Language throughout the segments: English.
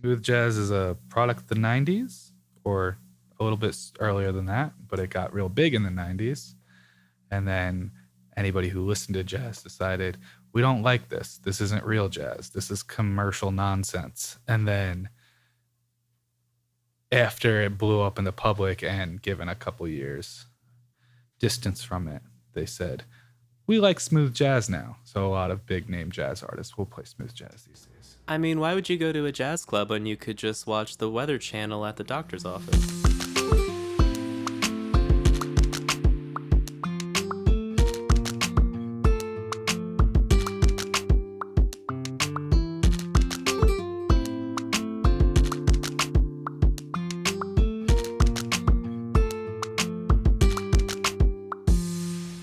Smooth jazz is a product of the 90s or a little bit earlier than that, but it got real big in the 90s. And then anybody who listened to jazz decided, we don't like this. This isn't real jazz. This is commercial nonsense. And then after it blew up in the public and given a couple years distance from it, they said, we like smooth jazz now. So a lot of big name jazz artists will play smooth jazz these days. I mean, why would you go to a jazz club when you could just watch the Weather Channel at the doctor's office?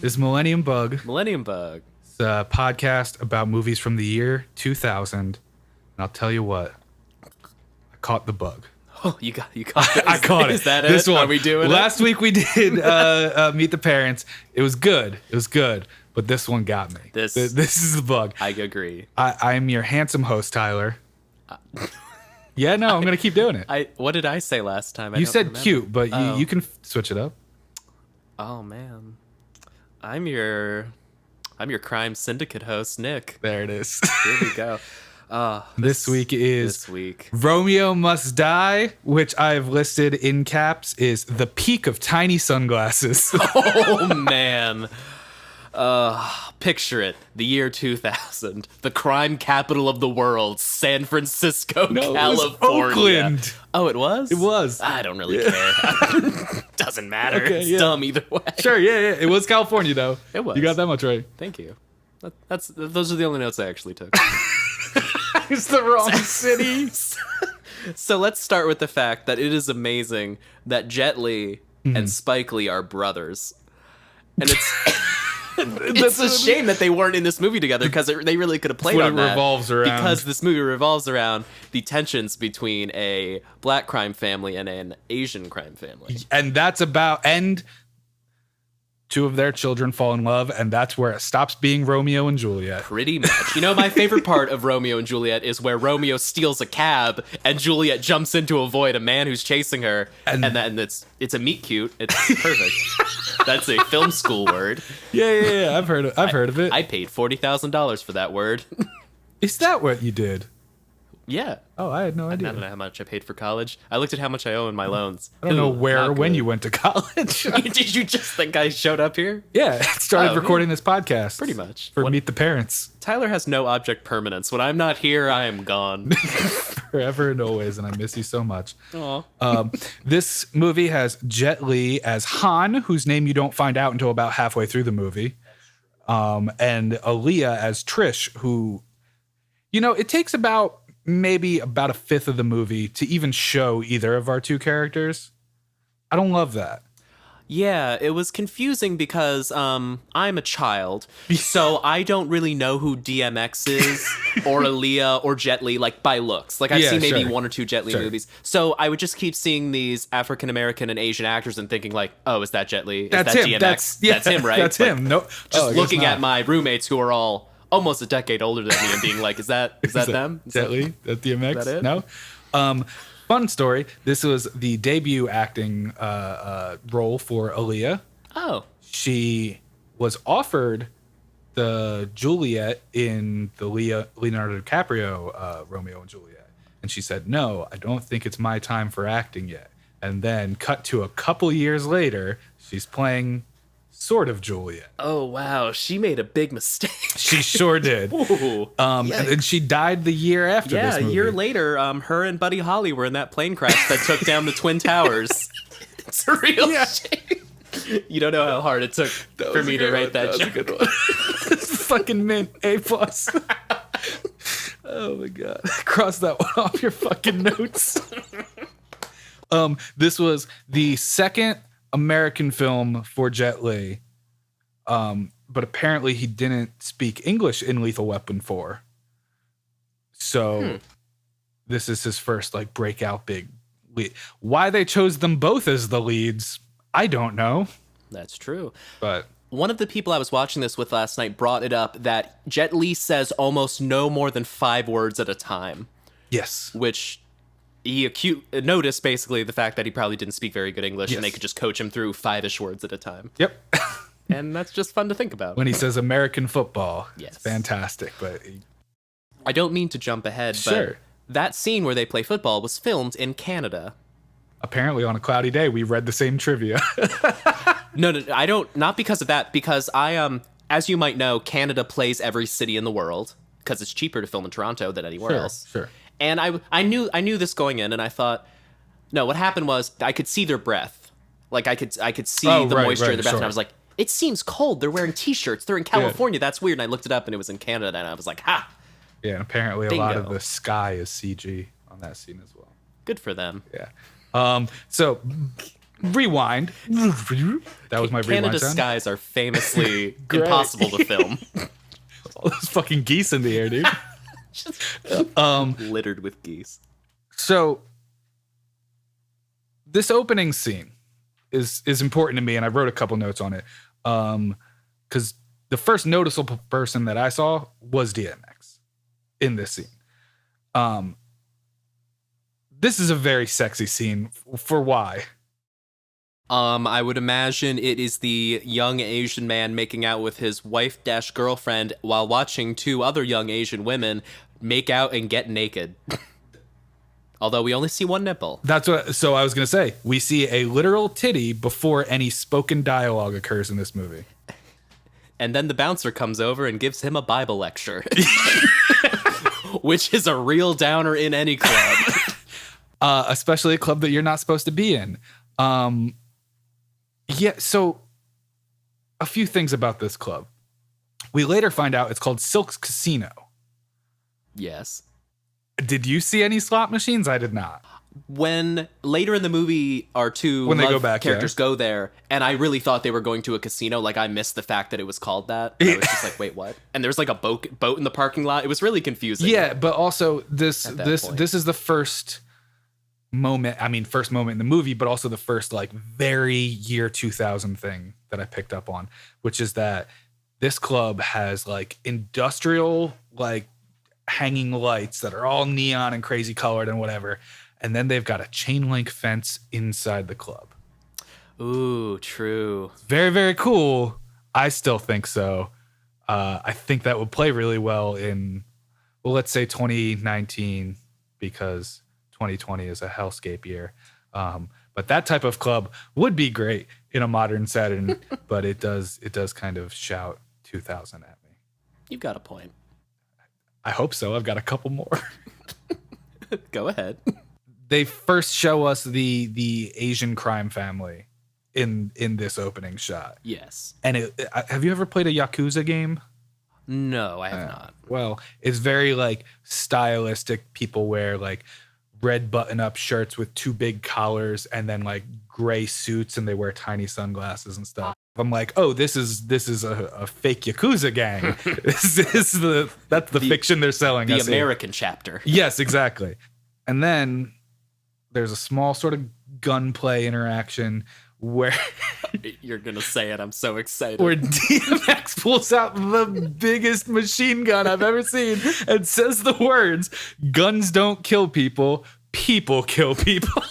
This is Millennium Bug. Millennium Bug. It's a podcast about movies from the year 2000. And I'll tell you what, I caught the bug. Oh, you caught it. I caught it. Is that this it? One. Are we doing Last week we did Meet the Parents. It was good. But this one got me. This is the bug. I agree. I'm your handsome host, Tyler. Yeah, no, I'm going to keep doing it. What did I say last time? You said remember. cute, but you can switch it up. Oh, man. I'm your crime syndicate host, Nick. There it is. Here we go. This week Romeo Must Die, which I've listed in caps, is the peak of tiny sunglasses. Oh, man. Picture it. The year 2000. The crime capital of the world. San Francisco, California. It was Oakland. Oh, it was? It was. I don't really care. Doesn't matter. Okay, it's yeah. dumb either way. Sure, yeah. It was California, though. It was. You got that much right. Thank you. Those are the only notes I actually took. It's the wrong city. So let's start with the fact that it is amazing that Jet Li and Spike Lee are brothers. And it's a shame that they weren't in this movie together, because they really could have played on that. Revolves around. Because this movie revolves around the tensions between a black crime family and an Asian crime family. And that's and two of their children fall in love, and that's where it stops being Romeo and Juliet. Pretty much. You know, my favorite part of Romeo and Juliet is where Romeo steals a cab and Juliet jumps in to avoid a man who's chasing her, and it's a meet cute. It's perfect. That's a film school word. Yeah. I've heard of it. I paid $40,000 for that word. Is that what you did? Yeah. Oh, I had no idea. I don't know how much I paid for college. I looked at how much I owe in my loans. I don't know where or when you went to college. Did you just think I showed up here? Yeah, started recording this podcast. Pretty much. For Meet the Parents. Tyler has no object permanence. When I'm not here, I am gone. Forever and always, and I miss you so much. Aw. This movie has Jet Li as Han, whose name you don't find out until about halfway through the movie. And Aaliyah as Trish, who, it takes maybe about a fifth of the movie to even show either of our two characters. I don't love that. Yeah, it was confusing because I'm a child, so I don't really know who DMX is or Aaliyah or Jet Li, like, by looks. Like, I've seen maybe one or two Jet Li movies. So I would just keep seeing these African American and Asian actors and thinking, like, oh, is that Jet Li? Is That's that him. DMX? That's him, right? That's him. No, just looking at my roommates who are all almost a decade older than me and being like, is that them? Jet Li? That DMX? Is that it? No. Fun story. This was the debut acting role for Aaliyah. Oh. She was offered the Juliet in the Leonardo DiCaprio Romeo and Juliet. And she said, no, I don't think it's my time for acting yet. And then cut to a couple years later, she's playing sort of Juliet. Oh, wow. She made a big mistake. She sure did. And then she died the year after this movie. A year later, her and Buddy Holly were in that plane crash that took down the Twin Towers. It's a real shame. You don't know how hard it took for me to write that joke. That was a good one. It's fucking mint. A+. Oh, my God. Cross that one off your fucking notes. This was the second American film for Jet Li, but apparently he didn't speak English in Lethal Weapon 4. So this is his first breakout big lead. Why they chose them both as the leads, I don't know. That's true. But one of the people I was watching this with last night brought it up that Jet Li says almost no more than 5 words at a time. Yes. Which he noticed basically the fact that he probably didn't speak very good English, Yes. and they could just coach him through 5-ish words at a time. Yep. And that's just fun to think about. When he says American football, Yes. it's fantastic. But I don't mean to jump ahead, Sure. but that scene where they play football was filmed in Canada. apparently on a cloudy day, we read the same trivia. No, I don't. Not because of that. Because as you might know, Canada plays every city in the world because it's cheaper to film in Toronto than anywhere else. Sure. And I knew this going in, and I thought, no, what happened was I could see their breath, like I could see the moisture in their breath, and I was like, it seems cold. They're wearing t-shirts. They're in California. Yeah. That's weird. And I looked it up, and it was in Canada, and I was like, ha. Yeah, and apparently Bingo. a lot of the sky is CG on that scene as well. Good for them. Yeah. So rewind. That was my rewind Canada's sound. skies are famously impossible to film. All those fucking geese in the air, dude. Littered with geese. So this opening scene is important to me, and I wrote a couple notes on it. Because the first noticeable person that I saw was DMX in this scene. This is a very sexy scene. For why? I would imagine it is the young Asian man making out with his wife-girlfriend while watching two other young Asian women make out and get naked. Although we only see one nipple. So I was going to say, we see a literal titty before any spoken dialogue occurs in this movie. And then the bouncer comes over and gives him a Bible lecture. Which is a real downer in any club. Especially a club that you're not supposed to be in. Yeah, so a few things about this club. We later find out it's called Silk's Casino. Yes. Did you see any slot machines? I did not. When later in the movie our two when they go back, characters go there, and I really thought they were going to a casino, like I missed the fact that it was called that. I was just like, wait, what? And there's like a boat in the parking lot. It was really confusing. Yeah, but also this is the first moment in the movie, but also the first like very year 2000 thing that I picked up on, which is that this club has like industrial like hanging lights that are all neon and crazy colored and whatever. And then they've got a chain link fence inside the club. Ooh, true. Very, very cool. I still think so. I think that would play really well in, well, let's say 2019, because 2020 is a hellscape year. But that type of club would be great in a modern setting, but it does kind of shout 2000 at me. You've got a point. I hope so. I've got a couple more. Go ahead. They first show us the Asian crime family in this opening shot. Yes. And have you ever played a Yakuza game? No, I have not. Well, it's very like stylistic. People wear like red button-up shirts with two big collars and then like gray suits, and they wear tiny sunglasses and stuff. I'm like, oh, this is a fake Yakuza gang. That's the fiction they're selling. The American chapter. Yes, exactly. And then there's a small sort of gunplay interaction where you're gonna say it. I'm so excited. Where DMX pulls out the biggest machine gun I've ever seen and says the words, "Guns don't kill people, people kill people."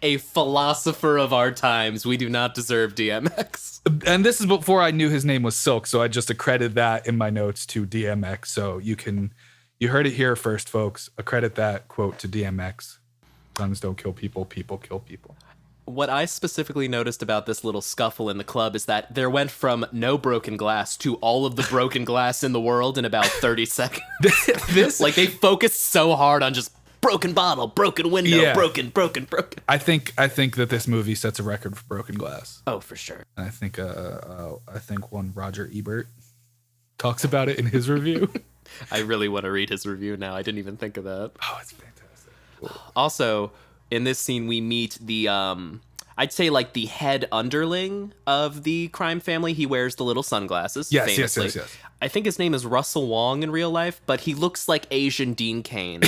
A philosopher of our times. We do not deserve DMX. And this is before I knew his name was Silk, so I just accredit that in my notes to DMX. So you heard it here first, folks. Accredit that quote to DMX. Guns don't kill people, people kill people. What I specifically noticed about this little scuffle in the club is that there went from no broken glass to all of the broken glass in the world in about 30 seconds. Like they focused so hard on just broken bottle, broken window, broken. I think that this movie sets a record for broken glass. Oh, for sure. And I think one Roger Ebert talks about it in his review. I really want to read his review now. I didn't even think of that. Oh, it's fantastic. Cool. Also, in this scene, we meet the, I'd say like the head underling of the crime family. He wears the little sunglasses. Yes. I think his name is Russell Wong in real life, but he looks like Asian Dean Cain.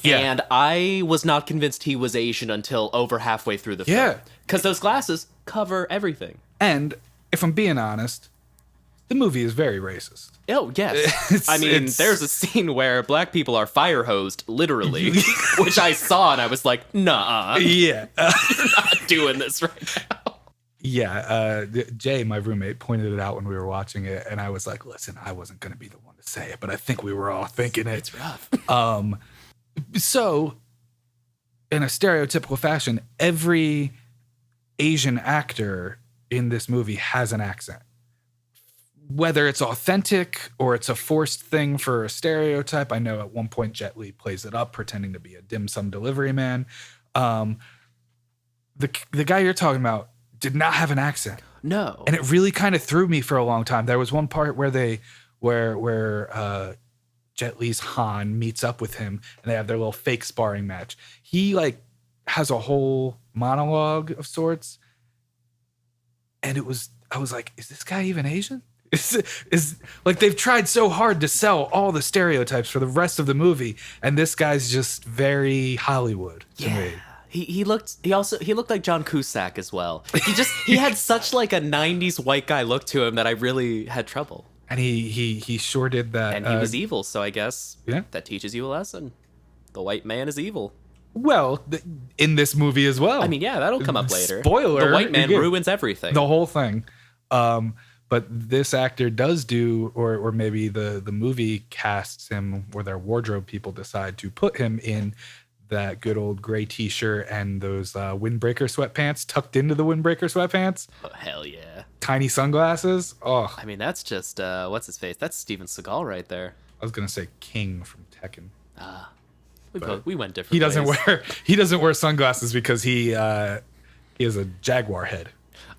Yeah. And I was not convinced he was Asian until over halfway through the film. Yeah. Because those glasses cover everything. And if I'm being honest, the movie is very racist. Oh, yes. I mean, there's a scene where black people are fire hosed, literally, which I saw and I was like, nah. Yeah. You're not doing this right now. Yeah. Jay, my roommate, pointed it out when we were watching it, and I was like, listen, I wasn't going to be the one to say it, but I think we were all thinking it. It's rough. So, in a stereotypical fashion, every Asian actor in this movie has an accent. Whether it's authentic or it's a forced thing for a stereotype. I know at one point Jet Li plays it up, pretending to be a dim sum delivery man. The guy you're talking about did not have an accent. No. And it really kind of threw me for a long time. There was one part where Jet Li's Han meets up with him and they have their little fake sparring match. He like has a whole monologue of sorts. And I was like, is this guy even Asian? Is like they've tried so hard to sell all the stereotypes for the rest of the movie, and this guy's just very Hollywood to me. He looked like John Cusack as well. He had such like a 90s white guy look to him that I really had trouble. And he sure did that. And he was evil, so I guess that teaches you a lesson. The white man is evil. Well, in this movie as well. I mean, yeah, that'll come up later. Spoiler. The white man ruins everything. The whole thing. But this actor does do, or maybe the movie casts him, or their wardrobe people decide to put him in that good old gray t-shirt and those windbreaker sweatpants tucked into the windbreaker sweatpants. Oh, hell yeah. Tiny sunglasses. Oh. I mean, that's just, what's his face? That's Steven Seagal right there. I was going to say King from Tekken. We went different ways. He doesn't wear sunglasses because he has a jaguar head.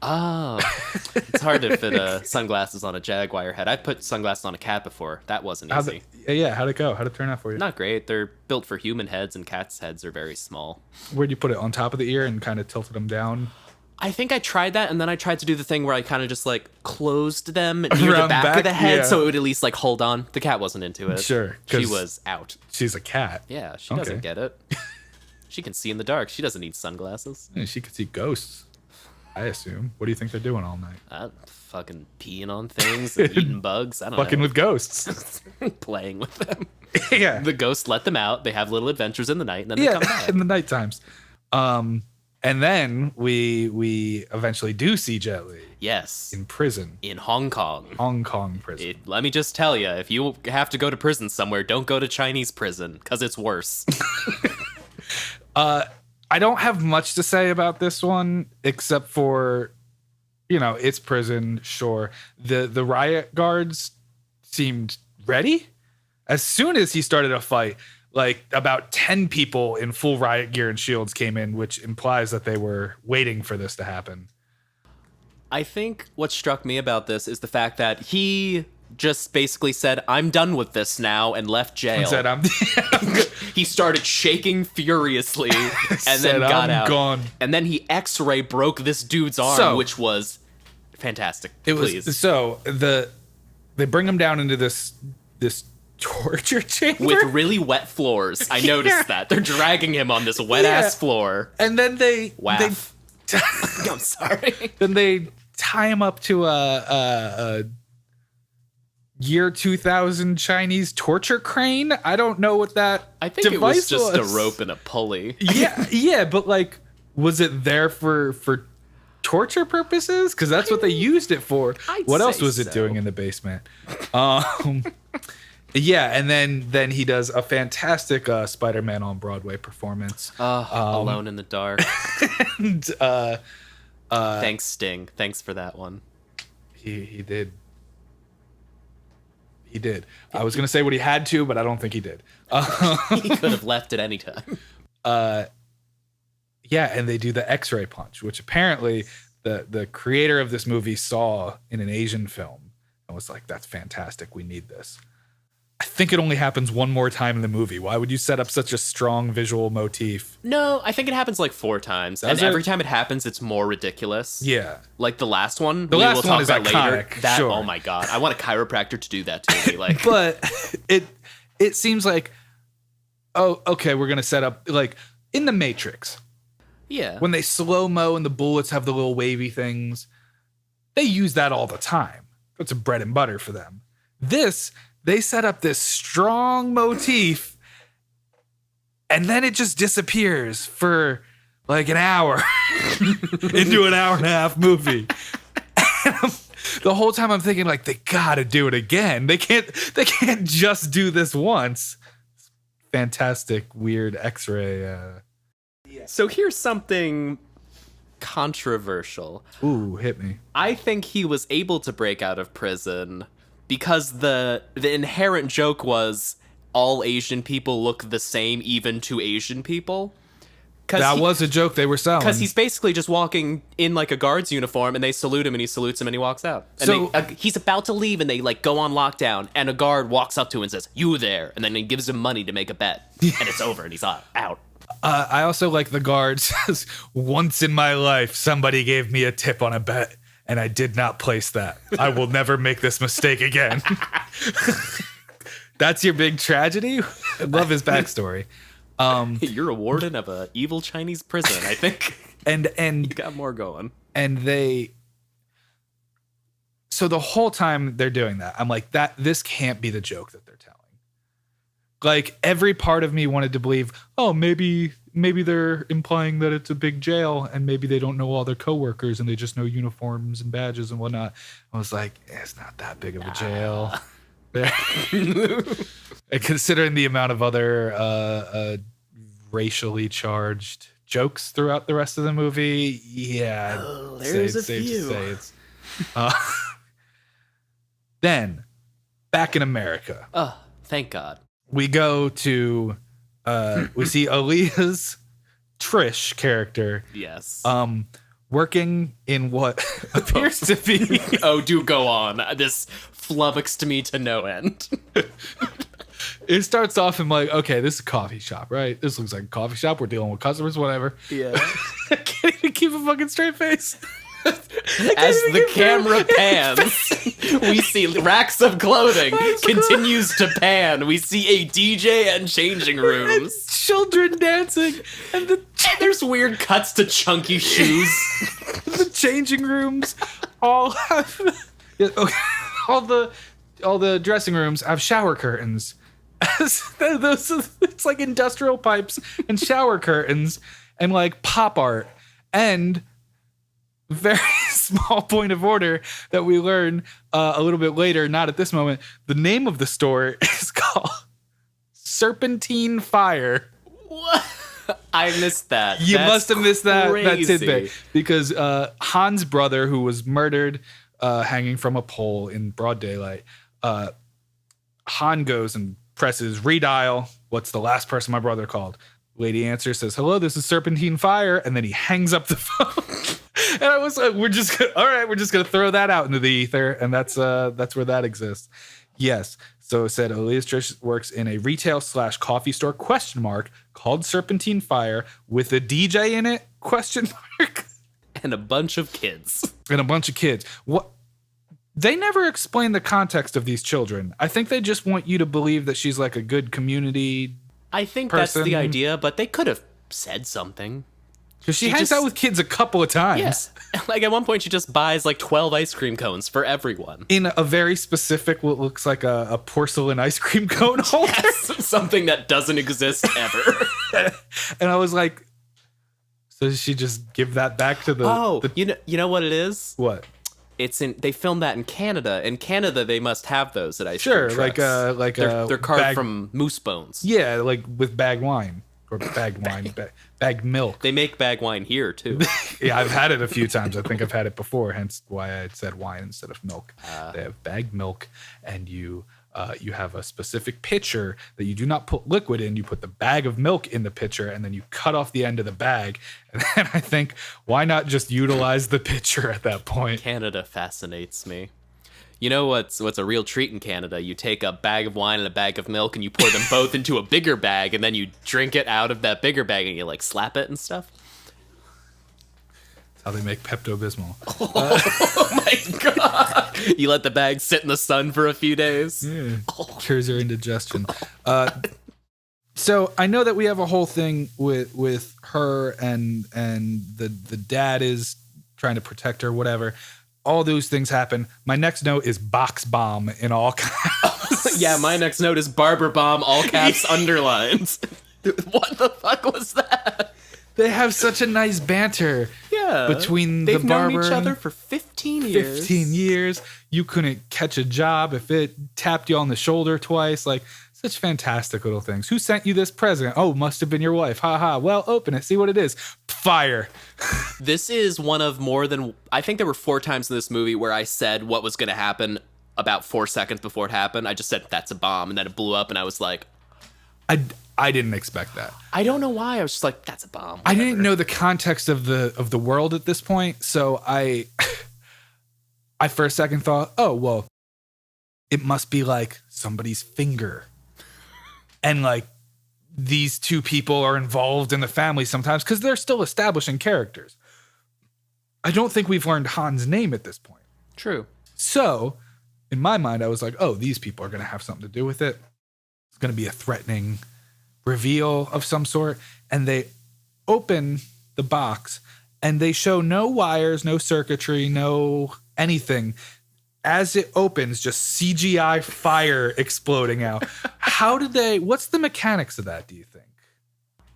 Oh, it's hard to fit sunglasses on a jaguar head. I've put sunglasses on a cat before. That wasn't easy. How'd it go? How'd it turn out for you? Not great. They're built for human heads, and cats' heads are very small. Where'd you put it? On top of the ear and kind of tilted them down? I think I tried that, and then I tried to do the thing where I kind of just like closed them near the back of the head, so it would at least like hold on. The cat wasn't into it. Sure, she was out. She's a cat. Yeah, she doesn't get it. She can see in the dark. She doesn't need sunglasses. Yeah, she can see ghosts, I assume. What do you think they're doing all night? Fucking peeing on things and eating bugs. I don't know. Fucking with ghosts. Playing with them. Yeah. The ghosts let them out. They have little adventures in the night, and then they come back. In the night times. And then we eventually do see Jet Li. Yes. In prison. In Hong Kong. Hong Kong prison. Let me just tell you, if you have to go to prison somewhere, don't go to Chinese prison, because it's worse. I don't have much to say about this one, except for, it's prison, sure. The riot guards seemed ready. As soon as he started a fight, like about 10 people in full riot gear and shields came in, which implies that they were waiting for this to happen. I think what struck me about this is the fact that he just basically said, I'm done with this now, and left jail. He started shaking furiously and then got out. Gone. And then he X-ray broke this dude's arm, which was fantastic. They bring him down into this torture chamber with really wet floors. I noticed that. They're dragging him on this wet ass floor. And then I'm sorry. Then they tie him up to a year 2000 Chinese torture crane. I don't know what that I think it was just a rope and a pulley. Yeah, but like, was it there for torture purposes? Because that's what they used it for. What else was it doing in the basement? Yeah, and then he does a fantastic Spider-Man on Broadway performance. Alone in the Dark. And, thanks, Sting. Thanks for that one. He did. He did. I was going to say what he had to, but I don't think he did. He could have left at any time. Yeah, and they do the X-ray punch, which apparently the creator of this movie saw in an Asian film and was like, that's fantastic. We need this. I think it only happens one more time in the movie. Why would you set up such a strong visual motif? No, I think it happens like 4 times. Every time it happens, it's more ridiculous. Yeah. Like the last one, we'll talk about iconic, later. Sure. Oh my God. I want a chiropractor to do that to me. Like, but it seems like, oh, okay, we're going to set up like in the Matrix. Yeah. When they slow-mo and the bullets have the little wavy things, they use that all the time. That's a bread and butter for them. They set up this strong motif, and then it just disappears for like an hour into an hour and a half movie. And the whole time I'm thinking, like, they gotta do it again. They can't just do this once. Fantastic, weird X-ray. So here's something controversial. Ooh, hit me. I think he was able to break out of prison because the inherent joke was all Asian people look the same, even to Asian people. That was a joke they were selling. Because he's basically just walking in like a guard's uniform, and they salute him, and he salutes him, and he walks out. And he's about to leave, and they like go on lockdown, and a guard walks up to him and says, "You there?" And then he gives him money to make a bet, and it's over, and he's out. I also like the guard says, "Once in my life, somebody gave me a tip on a bet, and I did not place that. I will never make this mistake again." That's your big tragedy? I love his backstory. You're a warden of a evil Chinese prison, I think. and you got more going. And so the whole time they're doing that, I'm like, this can't be the joke that they're telling. Like, every part of me wanted to believe, oh, maybe they're implying that it's a big jail, and maybe they don't know all their coworkers and they just know uniforms and badges and whatnot. I was like, it's not that big of a jail. And considering the amount of other racially charged jokes throughout the rest of the movie, yeah, there's a safe few. to say it's. Then, back in America. Oh, thank God. We go to we see Aaliyah's Trish character. Yes. Working in what appears to be. Oh, do go on. This flummoxed me to no end. It starts off in like, okay, this is a coffee shop, right? This looks like a coffee shop. We're dealing with customers, whatever. Yeah. I can't even keep a fucking straight face. As the camera pans, we see racks of clothing continues to pan. We see a DJ and changing rooms. And children dancing. And there's weird cuts to chunky shoes. The changing rooms all have... Yeah, okay, all the dressing rooms have shower curtains. It's like industrial pipes and shower curtains and like pop art. And very small point of order that we learn a little bit later, not at this moment, the name of the store is called Serpentine Fire. What? I missed that. You must have missed that tidbit. Because Han's brother, who was murdered hanging from a pole in broad daylight, Han goes and presses redial. What's the last person my brother called? Lady answers, says, "Hello, this is Serpentine Fire," and then he hangs up the phone. And I was like, we're just gonna throw that out into the ether, and that's where that exists. Yes. So it said Aaliyah's Trish works in a retail / coffee store ? Called Serpentine Fire with a DJ in it ? And a bunch of kids. What? They never explain the context of these children. I think they just want you to believe that she's like a good community. I think person. That's the idea, but they could have said something. Because she hangs out with kids a couple of times. Yeah. Like at one point she just buys like 12 ice cream cones for everyone. In a very specific, what looks like a porcelain ice cream cone holder. Yes, something that doesn't exist ever. And I was like, so did she just give that back to the... You know what it is? What? They filmed that in Canada. In Canada, they must have those at ice cream trucks. Sure, they're carved from moose bones. Yeah, like with bagged wine. Or bagged wine, bagged milk. They make bagged wine here, too. Yeah, I've had it a few times. I think I've had it before, hence why I said wine instead of milk. They have bagged milk, and you have a specific pitcher that you do not put liquid in. You put the bag of milk in the pitcher, and then you cut off the end of the bag. And then I think, why not just utilize the pitcher at that point? Canada fascinates me. You know what's a real treat in Canada? You take a bag of wine and a bag of milk and you pour them both into a bigger bag, and then you drink it out of that bigger bag and you like slap it and stuff. That's how they make Pepto-Bismol. Oh my God. You let the bag sit in the sun for a few days. Yeah. Cures your indigestion. So I know that we have a whole thing with her and the dad is trying to protect her, whatever. all those things happen. My next note is box bomb in all caps. Yeah, my next note is barber bomb, all caps, underlines. What the fuck was that? They have such a nice banter. Yeah. Between They've the barber. They've known each other for 15 years. 15 years. You couldn't catch a job if it tapped you on the shoulder twice. Like, such fantastic little things. Who sent you this present? Oh, must have been your wife. Ha ha. Well, open it. See what it is. Fire. This is one of more than, I think there were 4 times in this movie where I said what was going to happen about 4 seconds before it happened. I just said, that's a bomb. And then it blew up and I was like, I didn't expect that. I don't know why. I was just like, that's a bomb. Whatever. I didn't know the context of the world at this point. So I for a second thought, oh, well, it must be like somebody's finger. And like these two people are involved in the family sometimes because they're still establishing characters. I don't think we've learned Han's name at this point. True. So in my mind, I was like, oh, these people are going to have something to do with it. It's going to be a threatening reveal of some sort. And they open the box and they show no wires, no circuitry, no anything. As it opens, just CGI fire exploding out. How did they, what's the mechanics of that, do you think?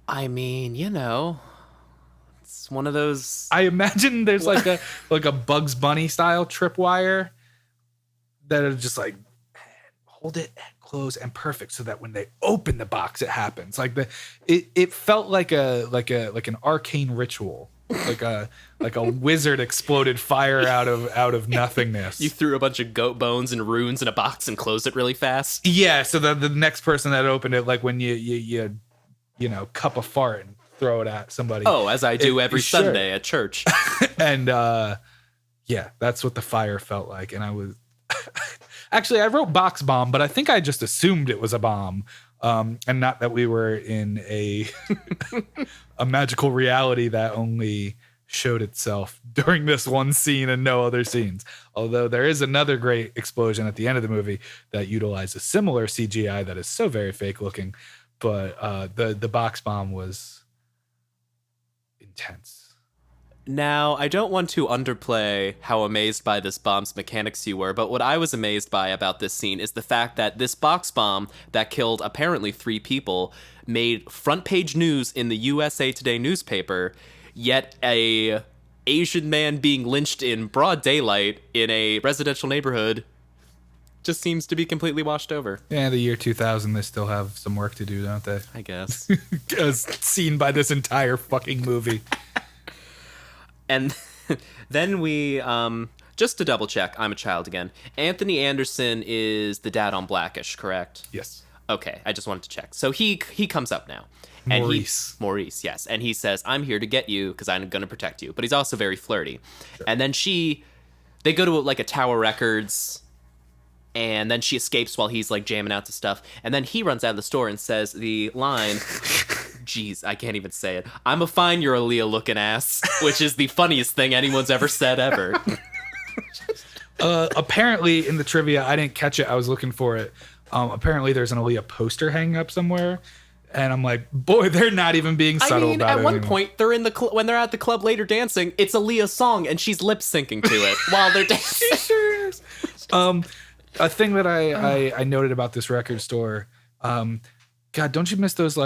I mean, you know, it's one of those. I imagine there's like a Bugs Bunny style tripwire that are just like, hold it and close and perfect so that when they open the box, it happens. Like it felt like an arcane ritual. Like a wizard exploded fire out of nothingness. You threw a bunch of goat bones and runes in a box and closed it really fast. Yeah, so the next person that opened it, like when you cup a fart and throw it at somebody. Oh, as I do every Sunday at church. And yeah, that's what the fire felt like. And I was actually I wrote box bomb, but I think I just assumed it was a bomb. And not that we were in a magical reality that only showed itself during this one scene and no other scenes. Although there is another great explosion at the end of the movie that utilizes similar CGI that is so very fake looking. But the box bomb was intense. Now, I don't want to underplay how amazed by this bomb's mechanics you were, but what I was amazed by about this scene is the fact that this box bomb that killed apparently 3 people made front page news in the USA Today newspaper, yet a Asian man being lynched in broad daylight in a residential neighborhood just seems to be completely washed over. Yeah, the year 2000, they still have some work to do, don't they? I guess. As seen by this entire fucking movie. And then we, just to double check, I'm a child again. Anthony Anderson is the dad on Blackish, correct? Yes. Okay, I just wanted to check. So he comes up now. And Maurice, yes. And he says, I'm here to get you because I'm going to protect you. But he's also very flirty. Sure. And then they go to like a Tower Records, and then she escapes while he's like jamming out to stuff. And then he runs out of the store and says the line... Jeez, I can't even say it. I'm a fine you're a Leah looking ass, which is the funniest thing anyone's ever said ever. Apparently in the trivia, I didn't catch it. I was looking for it. Apparently there's an Aaliyah poster hanging up somewhere. And I'm like, boy, they're not even being subtle about it. At one point, they're in when they're at the club later dancing, it's Aaliyah's song and she's lip syncing to it while they're dancing. A thing that I noted about this record store, God, don't you miss those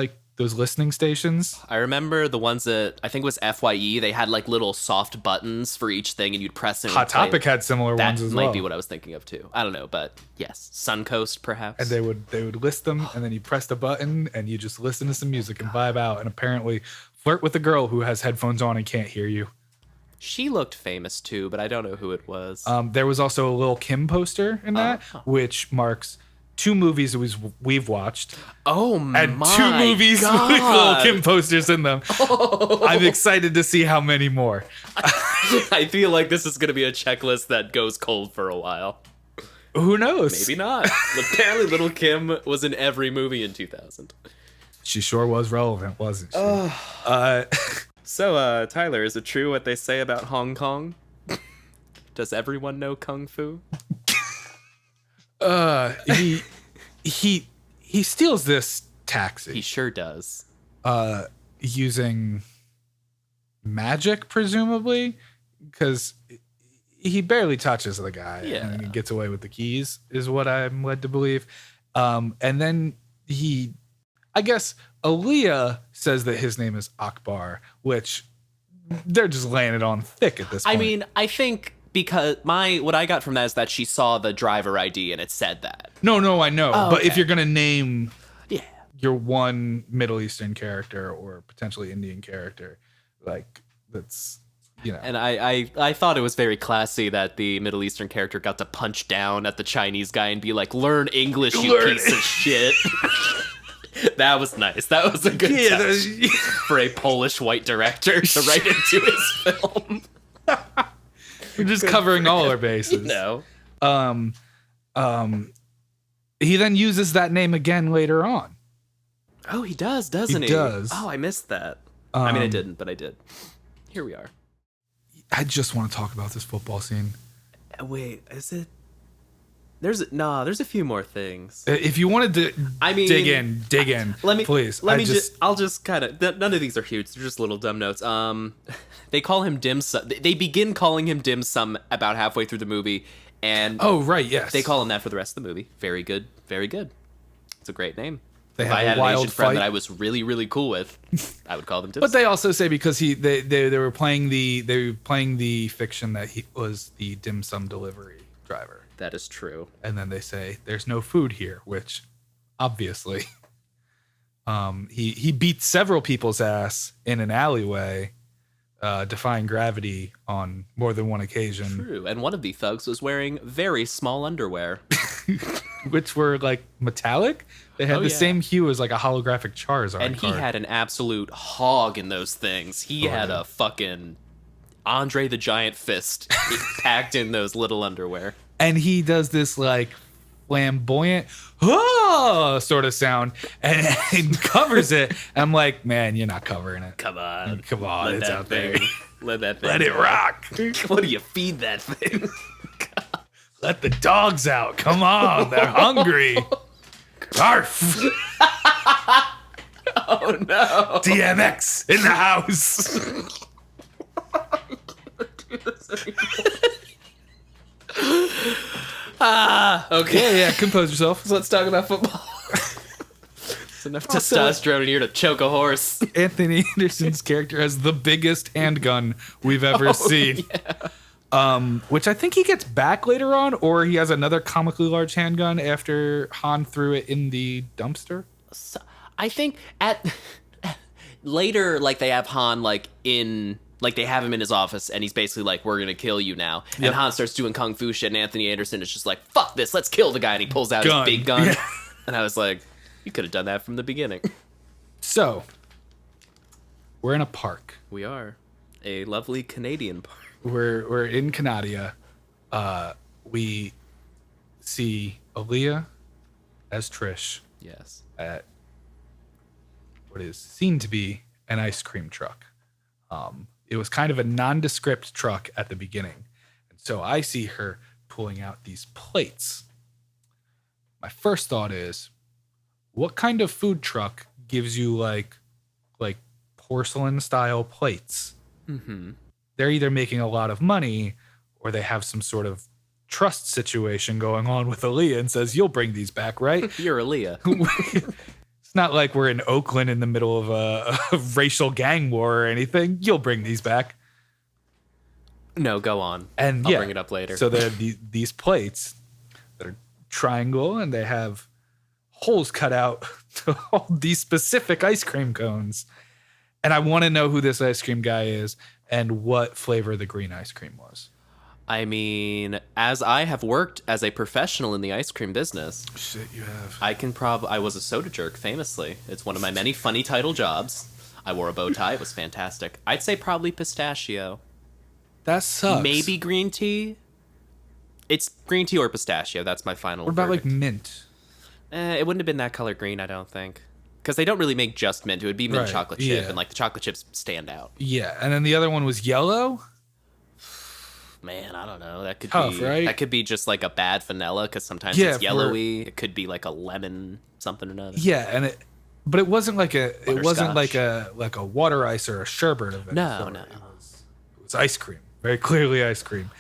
listening stations? I remember the ones that I think was FYE. They had like little soft buttons for each thing, and you'd press it. Hot Topic had similar ones as well. That might be what I was thinking of too. I don't know, but yes, Suncoast perhaps. And they would list them, and then you press the button, and you just listen to some music and vibe out, and apparently flirt with a girl who has headphones on and can't hear you. She looked famous too, but I don't know who it was. There was also a Lil' Kim poster in that, which marks 2 movies we've watched. Oh my and 2 movies God. with Lil' Kim posters in them. Oh. I'm excited to see how many more. I feel like this is going to be a checklist that goes cold for a while. Who knows? Maybe not. Apparently Lil' Kim was in every movie in 2000. She sure was relevant, wasn't she? So, Tyler, is it true what they say about Hong Kong? Does everyone know Kung Fu? He steals this taxi. He sure does. Using magic, presumably, because he barely touches the guy and he gets away with the keys, is what I'm led to believe. And then I guess Aaliyah says that his name is Akbar, which they're just laying it on thick at this point. I mean, I think because what I got from that is that she saw the driver ID and it said that. No, I know. Oh, but okay. if you're going to name your one Middle Eastern character or potentially Indian character, like that's, you know. And I thought it was very classy that the Middle Eastern character got to punch down at the Chinese guy and be like, learn English, you piece of shit. That was nice. That was a good touch for a Polish white director to write into his film. We're just covering all our bases. You know. He then uses that name again later on. Oh, he does, doesn't he? He does. Oh, I missed that. I mean, I didn't, but I did. Here we are. I just want to talk about this football scene. Wait, is it? There's a few more things. If you wanted to dig in, please. I'll just kind of, none of these are huge. They're just little dumb notes. They call him Dim Sum. They begin calling him Dim Sum about halfway through the movie. And oh, right, yes. They call him that for the rest of the movie. Very good, very good. It's a great name. If I had an Asian friend that I was really, really cool with, I would call them Dim Sum. But they also say because they were playing the fiction that he was the dim sum delivery driver. That is true. And then they say there's no food here, which obviously he beat several people's ass in an alleyway, defying gravity on more than one occasion. True. And one of the thugs was wearing very small underwear. Which were like metallic. They had the same hue as like a holographic Charizard and he card. had an absolute hog in those things. He had a fucking Andre the Giant fist packed in those little underwear. And he does this like flamboyant sort of sound and covers it. I'm like, man, you're not covering it. Come on, it's out there. Let that thing. Let it rock. What do you feed that thing? Let the dogs out. Come on, they're hungry. Arf. Oh no. DMX in the house. Okay. Yeah, compose yourself. So let's talk about football. It's enough testosterone in here to choke a horse. Anthony Anderson's character has the biggest handgun we've ever seen. Yeah. Which I think he gets back later on, or he has another comically large handgun after Han threw it in the dumpster. So, I think later, like they have Han like they have him in his office, and he's basically like, "We're gonna kill you now." Yep. And Han starts doing kung fu shit, and Anthony Anderson is just like, "Fuck this, let's kill the guy." And he pulls out his big gun, and I was like, "You could have done that from the beginning." So, we're in a park. We are a lovely Canadian park. We're in Canada. We see Aaliyah as Trish. Yes. At what is seen to be an ice cream truck. It was kind of a nondescript truck at the beginning. And so I see her pulling out these plates. My first thought is, what kind of food truck gives you like porcelain style plates? Mm-hmm. They're either making a lot of money or they have some sort of trust situation going on with Aaliyah and says, you'll bring these back, right? You're Aaliyah. It's not like we're in Oakland in the middle of a racial gang war or anything. You'll bring these back. No, go on. And I'll bring it up later. So there are these plates that are triangle and they have holes cut out to hold these specific ice cream cones. And I want to know who this ice cream guy is and what flavor the green ice cream was. I mean, as I have worked as a professional in the ice cream business. Shit, you have. I was a soda jerk, famously. It's one of my many funny title jobs. I wore a bow tie. It was fantastic. I'd say probably pistachio. That sucks. Maybe green tea. It's green tea or pistachio. That's my final What about verdict. like mint? It wouldn't have been that color green, I don't think. Because they don't really make just mint. It would be mint chocolate chip, and like the chocolate chips stand out. Yeah, and then the other one was yellow? Man, I don't know. That could Tough, be right? That could be just like a bad vanilla, because sometimes it's yellowy. It could be like a lemon something or another. Yeah, but it wasn't like a water ice or a sherbet of it. No. It was ice cream. Very clearly ice cream.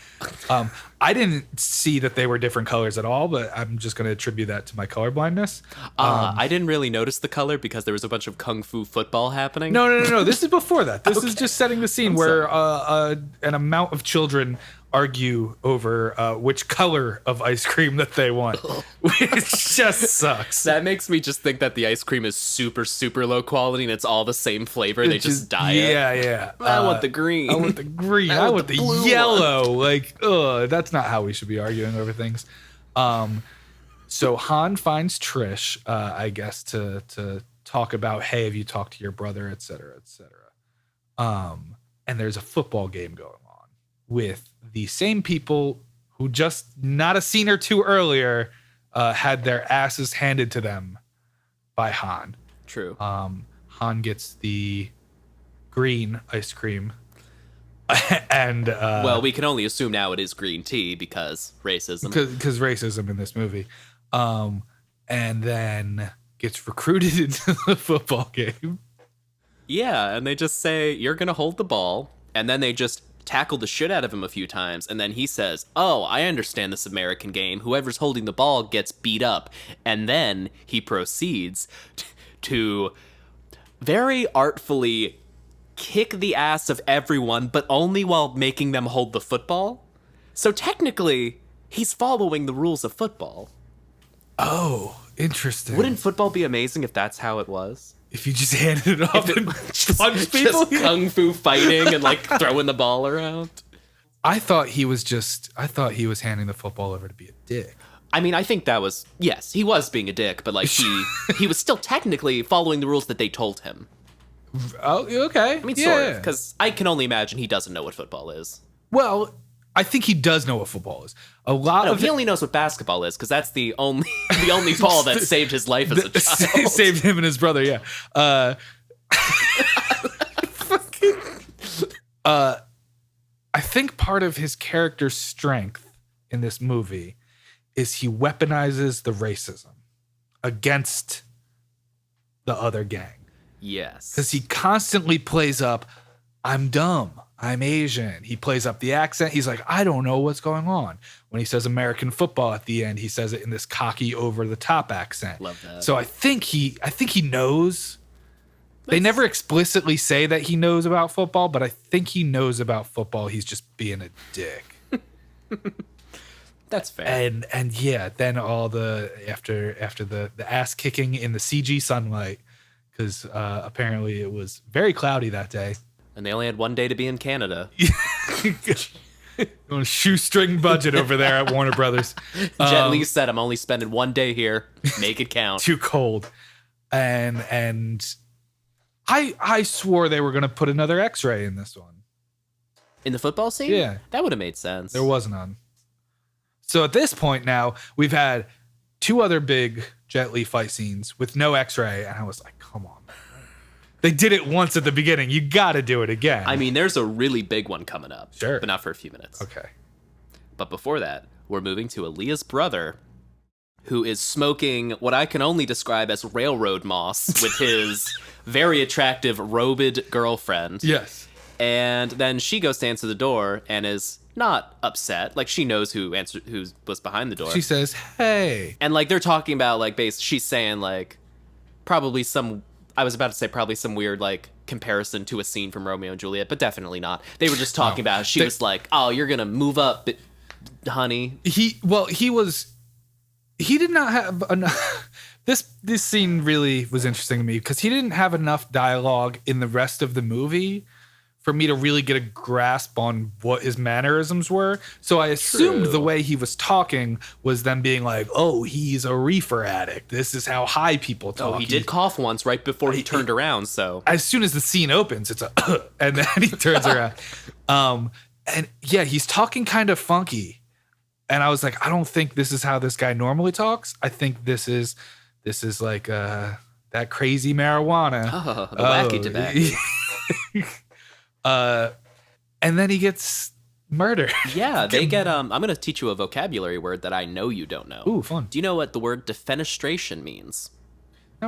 I didn't see that they were different colors at all, but I'm just going to attribute that to my colorblindness. I didn't really notice the color because there was a bunch of kung fu football happening. No. This is before that. This is just setting the scene where an amount of children argue over which color of ice cream that they want, which just sucks. That makes me just think that the ice cream is super, super low quality and it's all the same flavor. They just dye it. Yeah. I want the green. I want the green. I want the yellow. Like, that's not how we should be arguing over things. So Han finds Trish, I guess, to talk about, hey, have you talked to your brother, et cetera, et cetera. And there's a football game going on with the same people who just not a scene or two earlier had their asses handed to them by Han. True. Han gets the green ice cream. And well, we can only assume now it is green tea because racism. Because racism in this movie. And then gets recruited into the football game. Yeah, and they just say, you're going to hold the ball. And then they just tackle the shit out of him a few times. And then he says, oh, I understand this American game. Whoever's holding the ball gets beat up. And then he proceeds to very artfully kick the ass of everyone, but only while making them hold the football. So technically, he's following the rules of football. Oh, interesting. Wouldn't football be amazing if that's how it was? If you just handed it off and punched people? Just kung fu fighting and like throwing the ball around. I thought he was handing the football over to be a dick. I mean, I think that was, yes, he was being a dick, but like he was still technically following the rules that they told him. Oh, okay. I mean, sort of, because I can only imagine he doesn't know what football is. Well, I think he does know what football is. He only knows what basketball is, because that's the only ball that saved his life as a child. Saved him and his brother, yeah. I think part of his character's strength in this movie is he weaponizes the racism against the other gang. Yes. Because he constantly plays up, I'm dumb, I'm Asian. He plays up the accent. He's like, I don't know what's going on. When he says American football at the end, he says it in this cocky, over-the-top accent. Love that. So I think he knows. They never explicitly say that he knows about football, but I think he knows about football. He's just being a dick. That's fair. And yeah, then all after the ass kicking in the CG sunlight, because apparently it was very cloudy that day. And they only had one day to be in Canada. On a shoestring budget over there at Warner Brothers. Jet Li said, I'm only spending one day here. Make it count. Too cold. And I swore they were going to put another X-ray in this one. In the football scene? Yeah. That would have made sense. There was none. So at this point now, we've had two other big Jet Li fight scenes with no X-ray. And I was like, come on. They did it once at the beginning. You got to do it again. I mean, there's a really big one coming up. Sure. But not for a few minutes. Okay. But before that, we're moving to Aaliyah's brother, who is smoking what I can only describe as railroad moss with his very attractive robed girlfriend. Yes. And then she goes to answer the door and is not upset. Like, she knows who was behind the door. She says, hey. And, like, they're talking about, like, she's saying, like, probably some weird, like, comparison to a scene from Romeo and Juliet, but definitely not. They were just talking about, she was like, oh, you're going to move up, honey. He did not have enough. This scene really was interesting to me because he didn't have enough dialogue in the rest of the movie for me to really get a grasp on what his mannerisms were. So I assumed the way he was talking was them being like, oh, he's a reefer addict. This is how high people talk. Oh, he did cough once right before he turned around, so. As soon as the scene opens, it's a, and then he turns around. And yeah, he's talking kind of funky. And I was like, I don't think this is how this guy normally talks. I think this is like that crazy marijuana. Oh, the wacky tobacco. And then he gets murdered. Yeah, they get I'm gonna teach you a vocabulary word that I know you don't know. Ooh, fun. Do you know what the word defenestration means?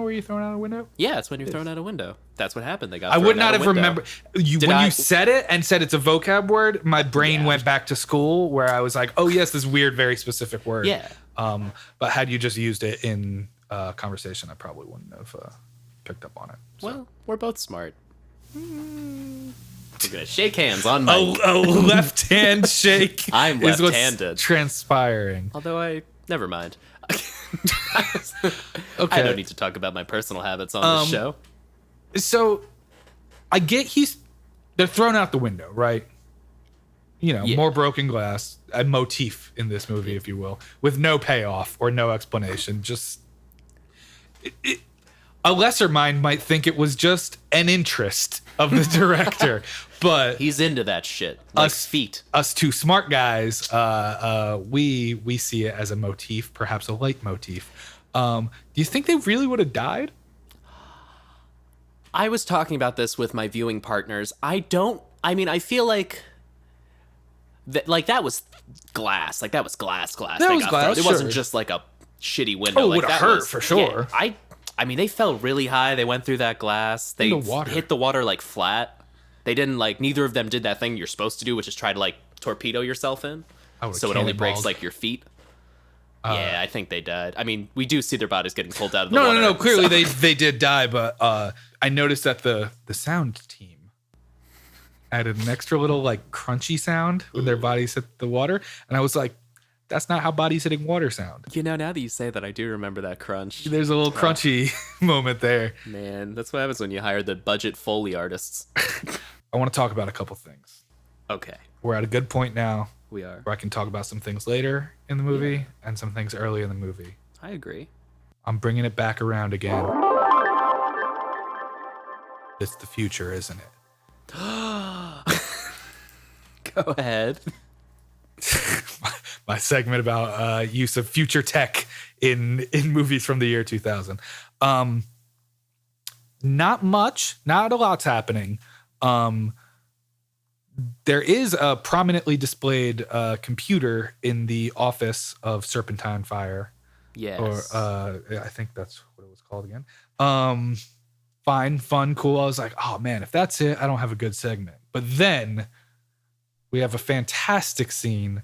where you thrown out a window? Yeah, it's when you're thrown out a window. That's what happened. They got. I would not have remembered you when you said it and said it's a vocab word. My brain went back to school where I was like, "Oh yes, this weird, very specific word." Yeah. But had you just used it in conversation, I probably wouldn't have picked up on it. So. Well, we're both smart. We're gonna shake hands on my a left hand shake. I'm left-handed. Transpiring. Although never mind. Okay. I don't need to talk about my personal habits on this show. So I get they're thrown out the window, right? More broken glass, a motif in this movie, if you will, with no payoff or no explanation. Just a lesser mind might think it was just an interest of the director, but he's into that shit. Like feet. Us two smart guys, we see it as a motif, perhaps a leitmotif. Do you think they really would have died? I was talking about this with my viewing partners. I feel like that was glass. Like that was glass. That was glass. It wasn't just like a shitty window. Oh, it would have hurt for sure. Yeah, they fell really high. They went through that glass. They hit the water like flat. They didn't neither of them did that thing you're supposed to do, which is try to torpedo yourself in. So it only breaks your feet. Yeah, I think they died. I mean, we do see their bodies getting pulled out of the water. No. Clearly they did die, but I noticed that the sound team added an extra little crunchy sound when their bodies hit the water, and I was like, that's not how bodies hitting water sound. Now that you say that, I do remember that crunch. There's a little crunchy moment there. Man, that's what happens when you hire the budget Foley artists. I want to talk about a couple things. Okay. We're at a good point now. We are. Where I can talk about some things later in the movie and some things early in the movie. I agree. I'm bringing it back around again. It's the future, isn't it? Go ahead. My segment about use of future tech in movies from the year 2000. Not much, not a lot's happening. There is a prominently displayed computer in the office of Serpentine Fire. Yes. Or I think that's what it was called again. Fine, fun, cool. I was like, oh man, if that's it, I don't have a good segment. But then we have a fantastic scene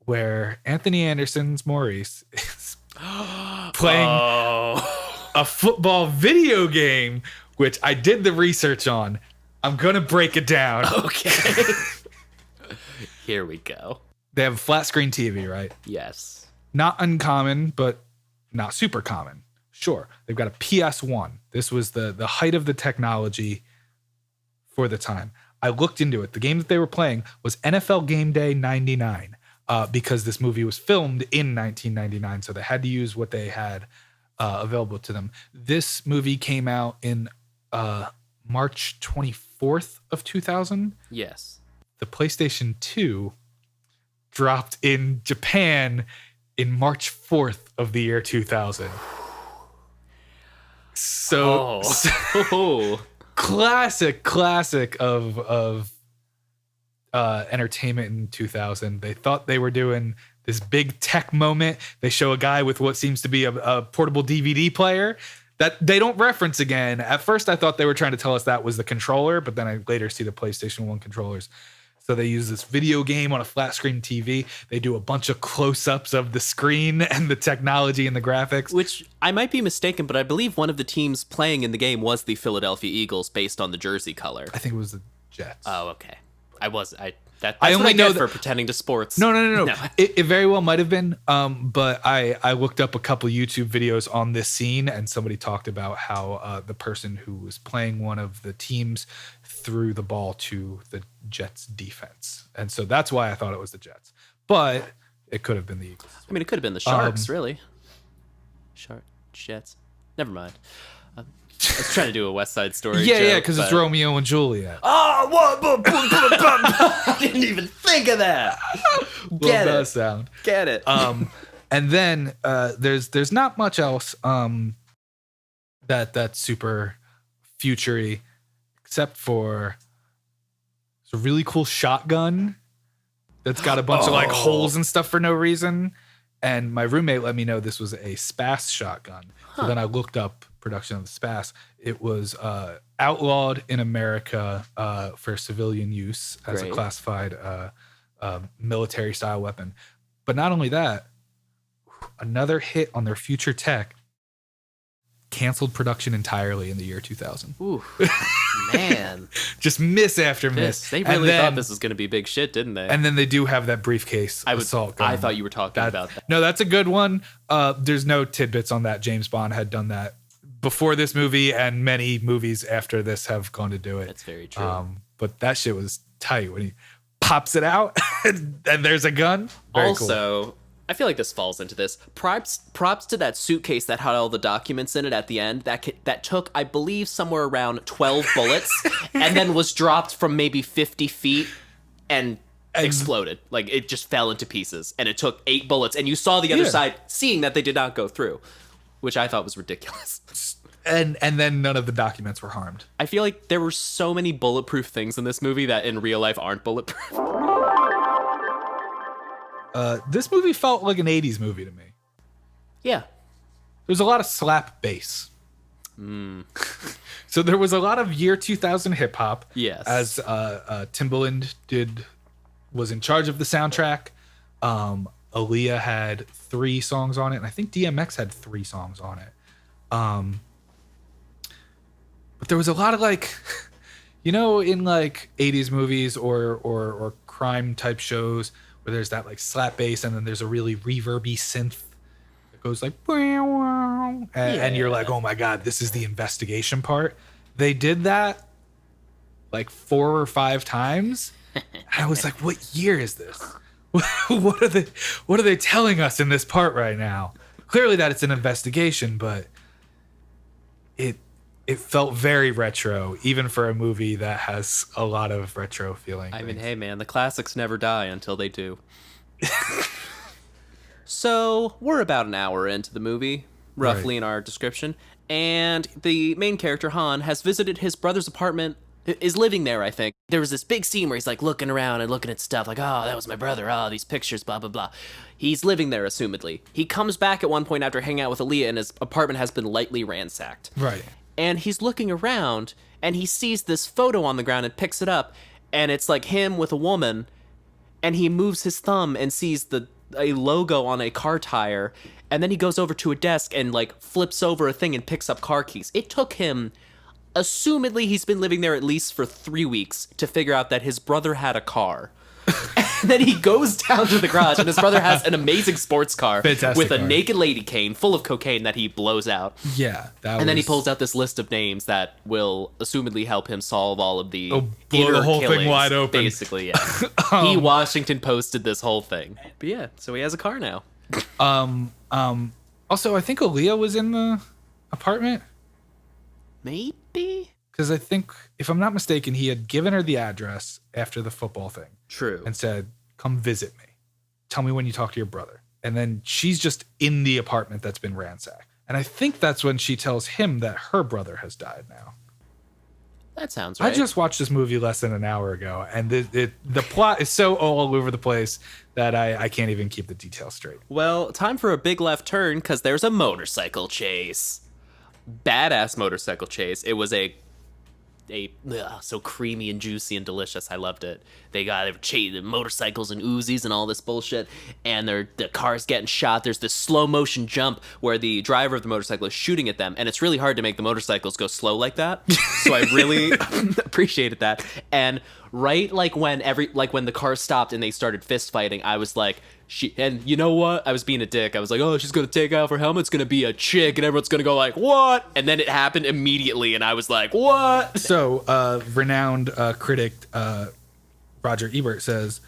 where Anthony Anderson's Maurice is playing a football video game, which I did the research on. I'm going to break it down. Okay. Here we go. They have a flat screen TV, right? Yes. Not uncommon, but not super common. Sure. They've got a PS1. This was the height of the technology for the time. I looked into it. The game that they were playing was NFL Game Day 99 because this movie was filmed in 1999. So they had to use what they had available to them. This movie came out in March 24th of 2000. Yes. The PlayStation 2 dropped in Japan in March 4th of the year 2000. So classic of entertainment in 2000. They thought they were doing this big tech moment. They show a guy with what seems to be a portable DVD player that they don't reference again. At first, I thought they were trying to tell us that was the controller, but then I later see the PlayStation 1 controllers. So they use this video game on a flat screen TV. They do a bunch of close-ups of the screen and the technology and the graphics. Which I might be mistaken, but I believe one of the teams playing in the game was the Philadelphia Eagles based on the jersey color. I think it was the Jets. Oh, okay. That's what I get for pretending to sports. No. It very well might have been. But I looked up a couple YouTube videos on this scene, and somebody talked about how the person who was playing one of the teams threw the ball to the Jets defense. And so that's why I thought it was the Jets. But it could have been the Eagles. I mean, it could have been the Sharks, really. Jets. Never mind. I was trying to do a West Side Story joke. Yeah, because it's Romeo and Juliet. Oh, what? I didn't even think of that. Get it. Sound. Get it. And then there's not much else that's super future-y, except for it's a really cool shotgun that's got a bunch of like holes and stuff for no reason. And my roommate let me know this was a Spas shotgun. So then I looked up production of the Spas. It was outlawed in America for civilian use as a classified military style weapon. But not only that, another hit on their future tech, canceled production entirely in the year 2000. Ooh, man. Just miss after miss. They really thought this was going to be big shit, didn't they? And then they do have that briefcase assault gun. I thought you were talking about that. No, that's a good one. There's no tidbits on that. James Bond had done that before this movie, and many movies after this have gone to do it. That's very true. But that shit was tight when he pops it out and there's a gun. Very cool. I feel like this falls into this. Props to that suitcase that had all the documents in it at the end. That took, I believe, somewhere around 12 bullets, and then was dropped from maybe 50 feet and exploded. Like, it just fell into pieces, and it took 8 bullets, and you saw the other side, seeing that they did not go through, which I thought was ridiculous. And then none of the documents were harmed. I feel like there were so many bulletproof things in this movie that in real life aren't bulletproof. This movie felt like an 80s movie to me. Yeah. There's a lot of slap bass. So there was a lot of year 2000 hip hop. Yes. As Timbaland was in charge of the soundtrack. Aaliyah had 3 songs on it, and I think DMX had 3 songs on it. But there was a lot of like, in like 80s movies or crime type shows where there's that like slap bass and then there's a really reverby synth that goes like, and you're like, oh my God, this is the investigation part. They did that like 4 or 5 times. And I was like, what year is this? What are they telling us in this part right now? Clearly that it's an investigation, but it felt very retro, even for a movie that has a lot of retro feeling. I mean, hey man, the classics never die until they do. So we're about an hour into the movie, roughly in our description, and the main character, Han, has visited his brother's apartment, is living there, I think. There was this big scene where he's like looking around and looking at stuff like, oh, that was my brother, oh, these pictures, blah, blah, blah. He's living there, assumedly. He comes back at one point after hanging out with Aaliyah, and his apartment has been lightly ransacked. Right. And he's looking around, and he sees this photo on the ground and picks it up, and it's like him with a woman, and he moves his thumb and sees a logo on a car tire, and then he goes over to a desk and like flips over a thing and picks up car keys. It took him, assumedly he's been living there at least for 3 weeks, to figure out that his brother had a car. And then he goes down to the garage, and his brother has an amazing sports car with a naked lady cane full of cocaine that he blows out. Yeah. Then he pulls out this list of names that will assumedly help him solve all of the blow the whole killings, thing wide open. Basically, yeah. He Washington posted this whole thing. But yeah, so he has a car now. Also, I think Aaliyah was in the apartment. Maybe? Because I think, if I'm not mistaken, he had given her the address after the football thing. True. And said, come visit me. Tell me when you talk to your brother. And then she's just in the apartment that's been ransacked. And I think that's when she tells him that her brother has died now. That sounds right. I just watched this movie less than an hour ago, and the plot is so all over the place that I can't even keep the details straight. Well, time for a big left turn, because there's a motorcycle chase. Badass motorcycle chase. It was so creamy and juicy and delicious. I loved it. They got the motorcycles and Uzis and all this bullshit, and the car's getting shot. There's this slow motion jump where the driver of the motorcycle is shooting at them, and it's really hard to make the motorcycles go slow like that. So I really appreciated that. And right when the car stopped and they started fist fighting, I was like, and you know what? I was being a dick. I was like, oh, she's gonna take off her helmet. It's gonna be a chick, and everyone's gonna go like, what? And then it happened immediately, and I was like, what? So, renowned critic Roger Ebert says,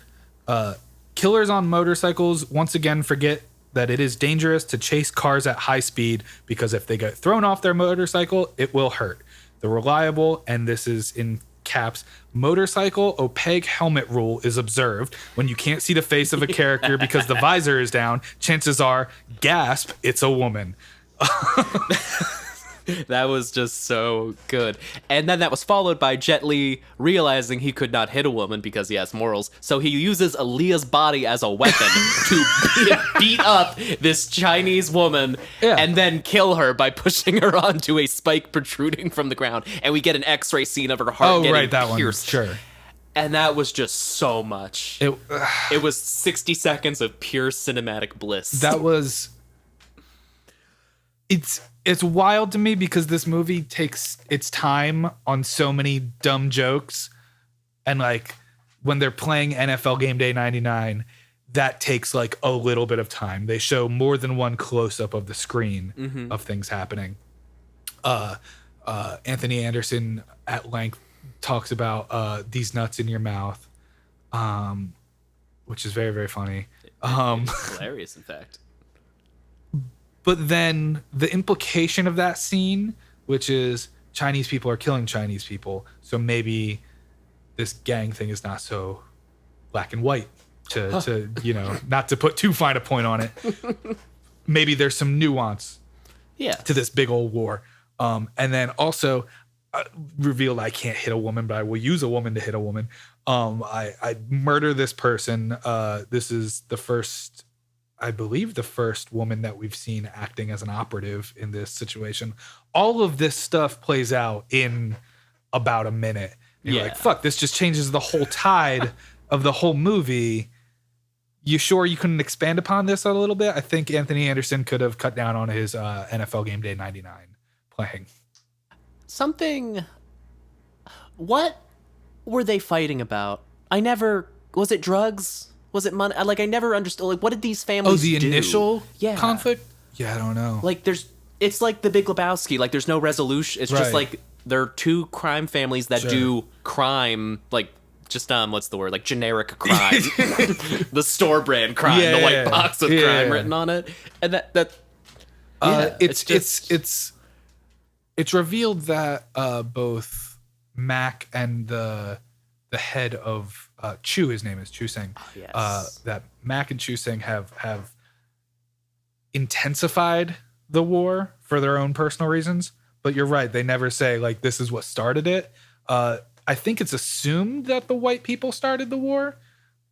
killers on motorcycles once again forget that it is dangerous to chase cars at high speed, because if they get thrown off their motorcycle, it will hurt. The reliable, and this is in caps, motorcycle opaque helmet rule is observed. When you can't see the face of a character because the visor is down, chances are, gasp, it's a woman. That was just so good. And then that was followed by Jet Li realizing he could not hit a woman because he has morals. So he uses Aaliyah's body as a weapon to beat up this Chinese woman and then kill her by pushing her onto a spike protruding from the ground. And we get an X-ray scene of her heart getting pierced. Sure. And that was just so much. It was 60 seconds of pure cinematic bliss. That was... It's wild to me because this movie takes its time on so many dumb jokes. And like when they're playing NFL Game Day 99, that takes like a little bit of time. They show more than one close up of the screen of things happening. Anthony Anderson at length talks about these nuts in your mouth, which is very, very funny. Hilarious, in fact. But then the implication of that scene, which is Chinese people are killing Chinese people, so maybe this gang thing is not so black and white to not to put too fine a point on it. Maybe there's some nuance to this big old war. And then also revealed I can't hit a woman, but I will use a woman to hit a woman. I murder this person. This is the first... I believe the first woman that we've seen acting as an operative in this situation. All of this stuff plays out in about a minute. And you're like, fuck, this just changes the whole tide of the whole movie. You sure you couldn't expand upon this a little bit? I think Anthony Anderson could have cut down on his NFL Game Day 99 playing. What were they fighting about? Was it drugs? Was it money? Like, I never understood. Like, what did these families do? Initial conflict? Yeah, I don't know. Like, it's like the Big Lebowski. Like, there's no resolution. It's just like there are two crime families that do crime, like, just, what's the word? Like, generic crime. The store brand crime, the white box with crime written on it. And it's revealed that both Mac and the head of Chu, his name is Chu Seng. That Mac and Chu Seng have intensified the war for their own personal reasons. But you're right; they never say like this is what started it. I think it's assumed that the white people started the war,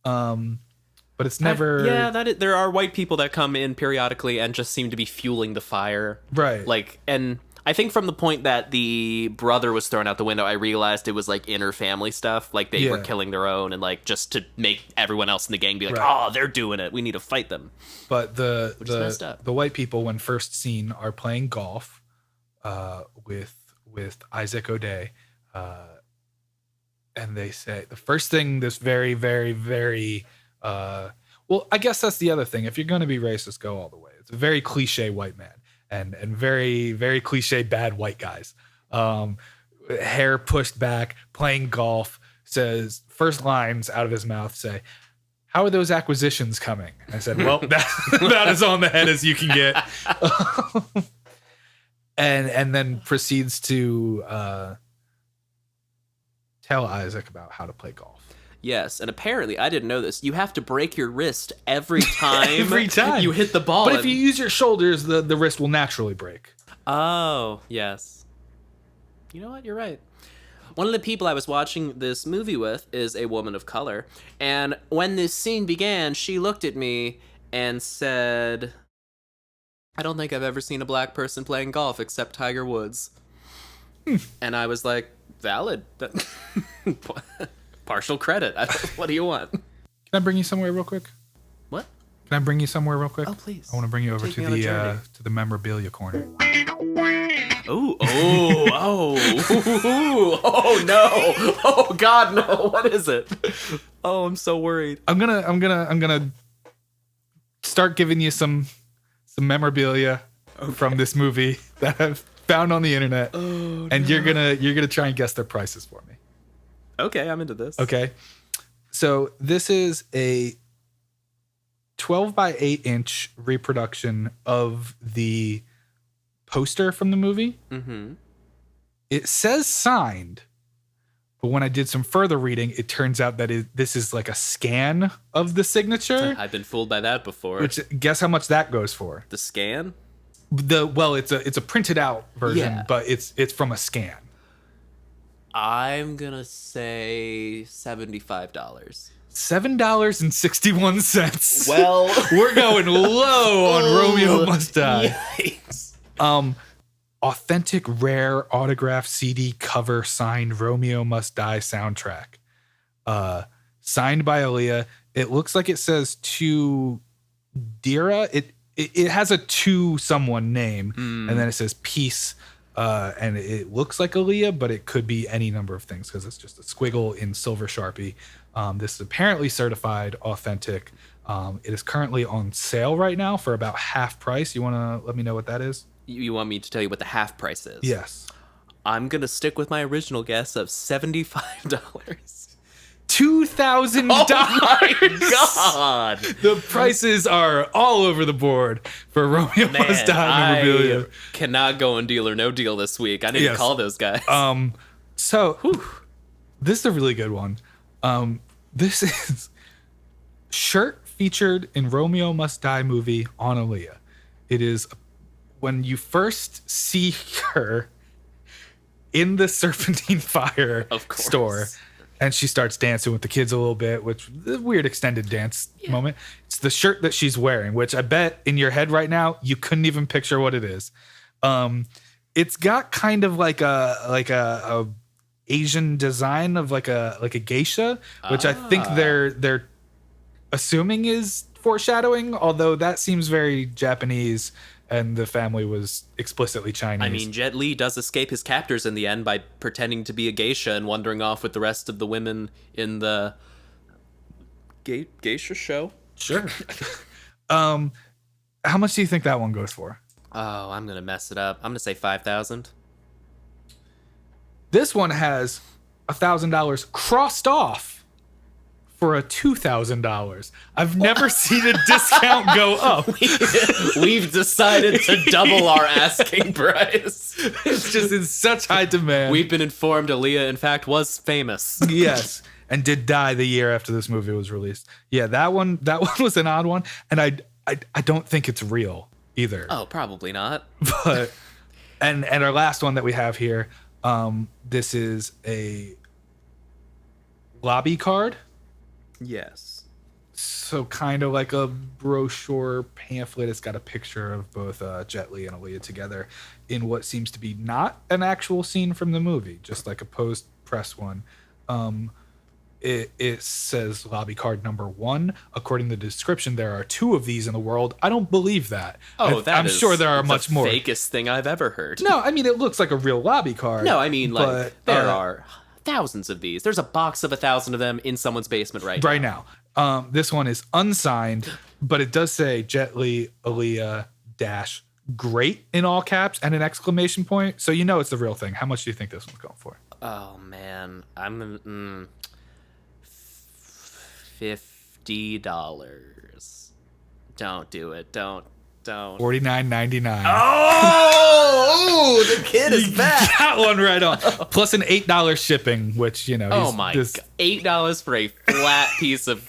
but it's never. There are white people that come in periodically and just seem to be fueling the fire, right? Like, and I think from the point that the brother was thrown out the window, I realized it was like inner family stuff. Like they were killing their own and like just to make everyone else in the gang be like, oh, they're doing it. We need to fight them. But the white people, when first seen, are playing golf with Isaac O'Day. And they say the first thing this very, very, very well, I guess that's the other thing. If you're going to be racist, go all the way. It's a very cliche white man. And very, very cliche bad white guys. Hair pushed back, playing golf, says, first lines out of his mouth say, how are those acquisitions coming? I said, well, that is on the head as you can get. and then proceeds to tell Isaac about how to play golf. Yes, and apparently, I didn't know this, you have to break your wrist every time, you hit the ball. But if you use your shoulders, the wrist will naturally break. Oh, yes. You know what? You're right. One of the people I was watching this movie with is a woman of color, and when this scene began, she looked at me and said, I don't think I've ever seen a black person playing golf except Tiger Woods. And I was like, valid. Partial credit. What do you want? Can I bring you somewhere real quick? What? Can I bring you somewhere real quick? Oh, please. I want to bring you over to the memorabilia corner. Oh no! Oh God, no! What is it? Oh, I'm so worried. I'm gonna start giving you some memorabilia from this movie that I've found on the internet, and you're gonna try and guess their prices for me. Okay, I'm into this. Okay. So this is a 12 by 8 inch reproduction of the poster from the movie. Mm-hmm. It says signed, but when I did some further reading, it turns out that this is like a scan of the signature. I've been fooled by that before. Which, guess how much that goes for? The scan? It's a printed out version, but it's from a scan. I'm gonna say $75. $7.61. Well, we're going low on Romeo Must Die. Yikes. Authentic rare autograph CD cover signed Romeo Must Die soundtrack. Signed by Aaliyah. It looks like it says to Dira. It has a to someone name, and then it says peace. And it looks like Aaliyah, but it could be any number of things because it's just a squiggle in silver Sharpie. This is apparently certified authentic. It is currently on sale right now for about half price. You want to let me know what that is? You want me to tell you what the half price is? Yes. I'm going to stick with my original guess of $75. $2,000. Oh my God. The prices are all over the board for Romeo Must Die memorabilia. I cannot go on Deal or No Deal this week. I need to call those guys. So this is a really good one. This is shirt featured in Romeo Must Die movie on Aaliyah. It is when you first see her in the Serpentine Fire store, and she starts dancing with the kids a little bit, which is a weird extended dance moment. It's the shirt that she's wearing, which I bet in your head right now you couldn't even picture what it is. It's got kind of like a Asian design of like a geisha, which I think they're assuming is foreshadowing, although that seems very Japanese and the family was explicitly Chinese. I mean, Jet Li does escape his captors in the end by pretending to be a geisha and wandering off with the rest of the women in the geisha show. Sure. How much do you think that one goes for? Oh, I'm going to mess it up. I'm going to say $5,000. This one has $1,000 crossed off for a $2,000. I've never seen a discount go up. We've decided to double our asking price. It's just in such high demand. We've been informed Aaliyah, in fact, was famous. Yes, and did die the year after this movie was released. Yeah, that one was an odd one, and I don't think it's real either. Oh, probably not. But and our last one that we have here, this is a lobby card. Yes. So kind of like a brochure pamphlet. It's got a picture of both Jet Li and Aaliyah together in what seems to be not an actual scene from the movie, just like a post-press one. It says lobby card number 1. According to the description, there are 2 of these in the world. I don't believe that. I'm sure there are much more. The fakest thing I've ever heard. No, I mean, it looks like a real lobby card. No, I mean, like, there are thousands of these. There's a box of 1,000 of them in someone's basement right now. This one is unsigned, but it does say Jet Li, Aaliyah, dash, great in all caps and an exclamation point. So you know it's the real thing. How much do you think this one's going for? Oh, man. I'm $50. Don't do it. Don't. $49.99. Oh, the kid is back. Got one right on. Plus an $8 shipping, which, you know. Oh my God. $8 for a flat piece of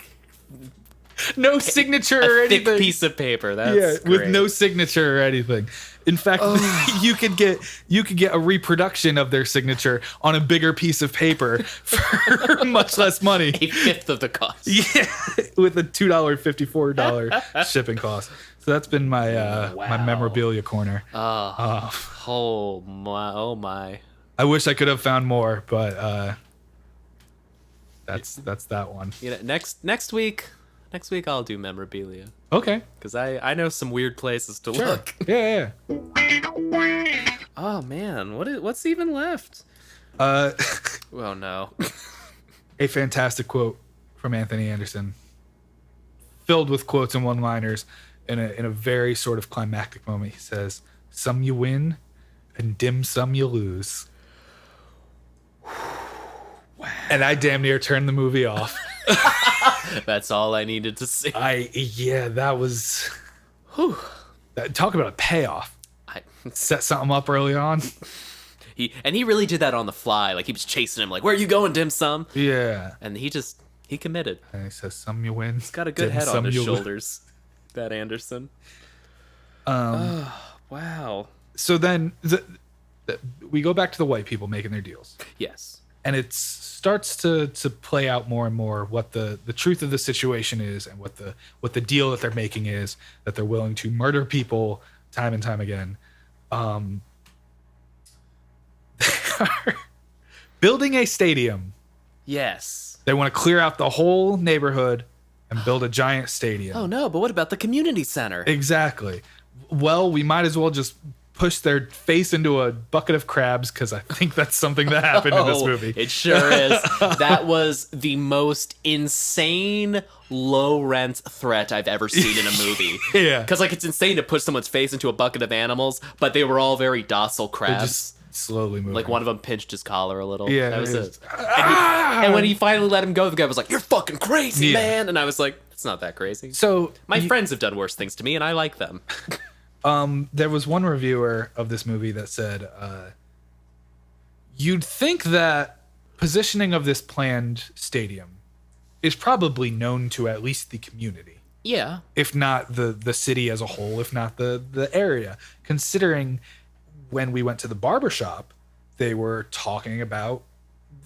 no signature or anything. Thick piece of paper. That's great. With no signature or anything. In fact, you could get a reproduction of their signature on a bigger piece of paper for much less money. A fifth of the cost. Yeah, with a $2.54 shipping cost. So that's been my my memorabilia corner. Oh my. I wish I could have found more, but that's that one. You know, next week I'll do memorabilia. Okay. Because I know some weird places to look. Yeah. Oh man, what's even left? Oh no. A fantastic quote from Anthony Anderson, filled with quotes and one-liners. In a very sort of climactic moment, he says, "Some you win, and dim sum you lose." Wow. And I damn near turned the movie off. That's all I needed to see. That was. Talk about a payoff. Set something up early on. He really did that on the fly. Like, he was chasing him, like, "Where are you going, dim sum?" Yeah. And he committed. And he says, "Some you win." He's got a good head on his shoulders. That Anderson. Boy, Wow. So then we go back to the white people making their deals. Yes. And it starts to play out more and more what the truth of the situation is, and what the deal that they're making is, that they're willing to murder people time and time again. They are building a stadium. Yes. They want to clear out the whole neighborhood and build a giant stadium. Oh no, but what about the community center? Exactly. Well, we might as well just push their face into a bucket of crabs, because I think that's something that happened in this movie. It sure is. That was the most insane low-rent threat I've ever seen in a movie. Yeah. Because, like, it's insane to push someone's face into a bucket of animals, but they were all very docile crabs. They're just slowly moving. Like, one of them pinched his collar a little. Yeah. That was it. And when he finally let him go, the guy was like, "You're fucking crazy, man!" And I was like, "It's not that crazy." So My friends have done worse things to me, and I like them. There was one reviewer of this movie that said, you'd think that positioning of this planned stadium is probably known to at least the community. Yeah. If not the city as a whole, if not the area. Considering when we went to the barbershop, they were talking about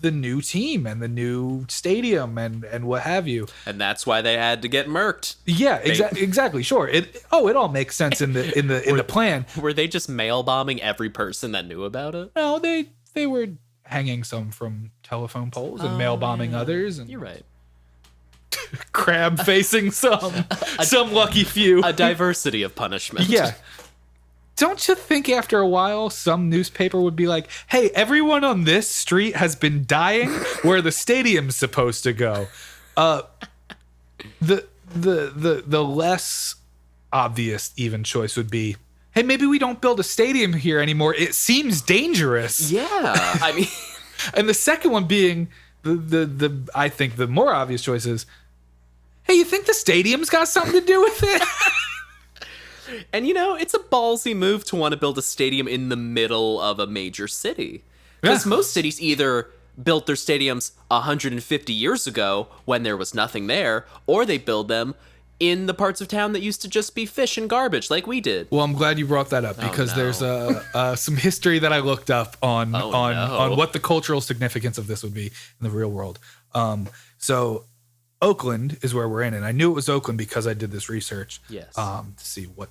the new team and the new stadium and what have you. And that's why they had to get murked. Yeah, exactly. Sure. It all makes sense in the plan. Were they just mail bombing every person that knew about it? No, they were hanging some from telephone poles and mail bombing others. And You're right. crab facing some lucky few. A diversity of punishment. Yeah. Don't you think after a while some newspaper would be like, "Hey, everyone on this street has been dying where the stadium's supposed to go"? The less obvious even choice would be, "Hey, maybe we don't build a stadium here anymore. It seems dangerous." Yeah. I mean, and the second one being the I think the more obvious choice is, "Hey, you think the stadium's got something to do with it?" and it's a ballsy move to want to build a stadium in the middle of a major city. Because most cities either built their stadiums 150 years ago when there was nothing there, or they build them in the parts of town that used to just be fish and garbage like we did. Well, I'm glad you brought that up, because there's some history that I looked up on what the cultural significance of this would be in the real world. So Oakland is where we're in, and I knew it was Oakland because I did this research. Yes. To see what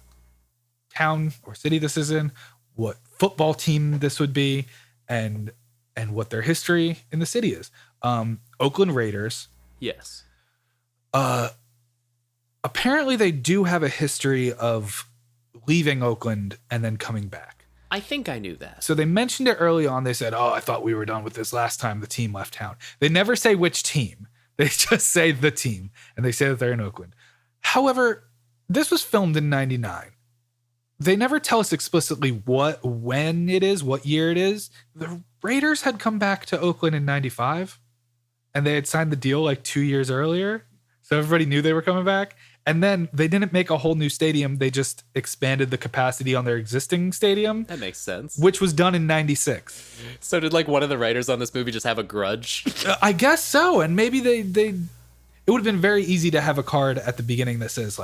town or city this is in, what football team this would be, and what their history in the city is. Oakland Raiders. Yes. Apparently they do have a history of leaving Oakland and then coming back. I think I knew that. So they mentioned it early on. They said, "Oh, I thought we were done with this last time the team left town." They never say which team. They just say the team, and they say that they're in Oakland. However, this was filmed in 99. They never tell us explicitly when it is, what year it is. The Raiders had come back to Oakland in 95, and they had signed the deal like 2 years earlier. So everybody knew they were coming back. And then they didn't make a whole new stadium. They just expanded the capacity on their existing stadium. That makes sense. Which was done in 96. So did one of the writers on this movie just have a grudge? I guess so. And maybe it would have been very easy to have a card at the beginning that says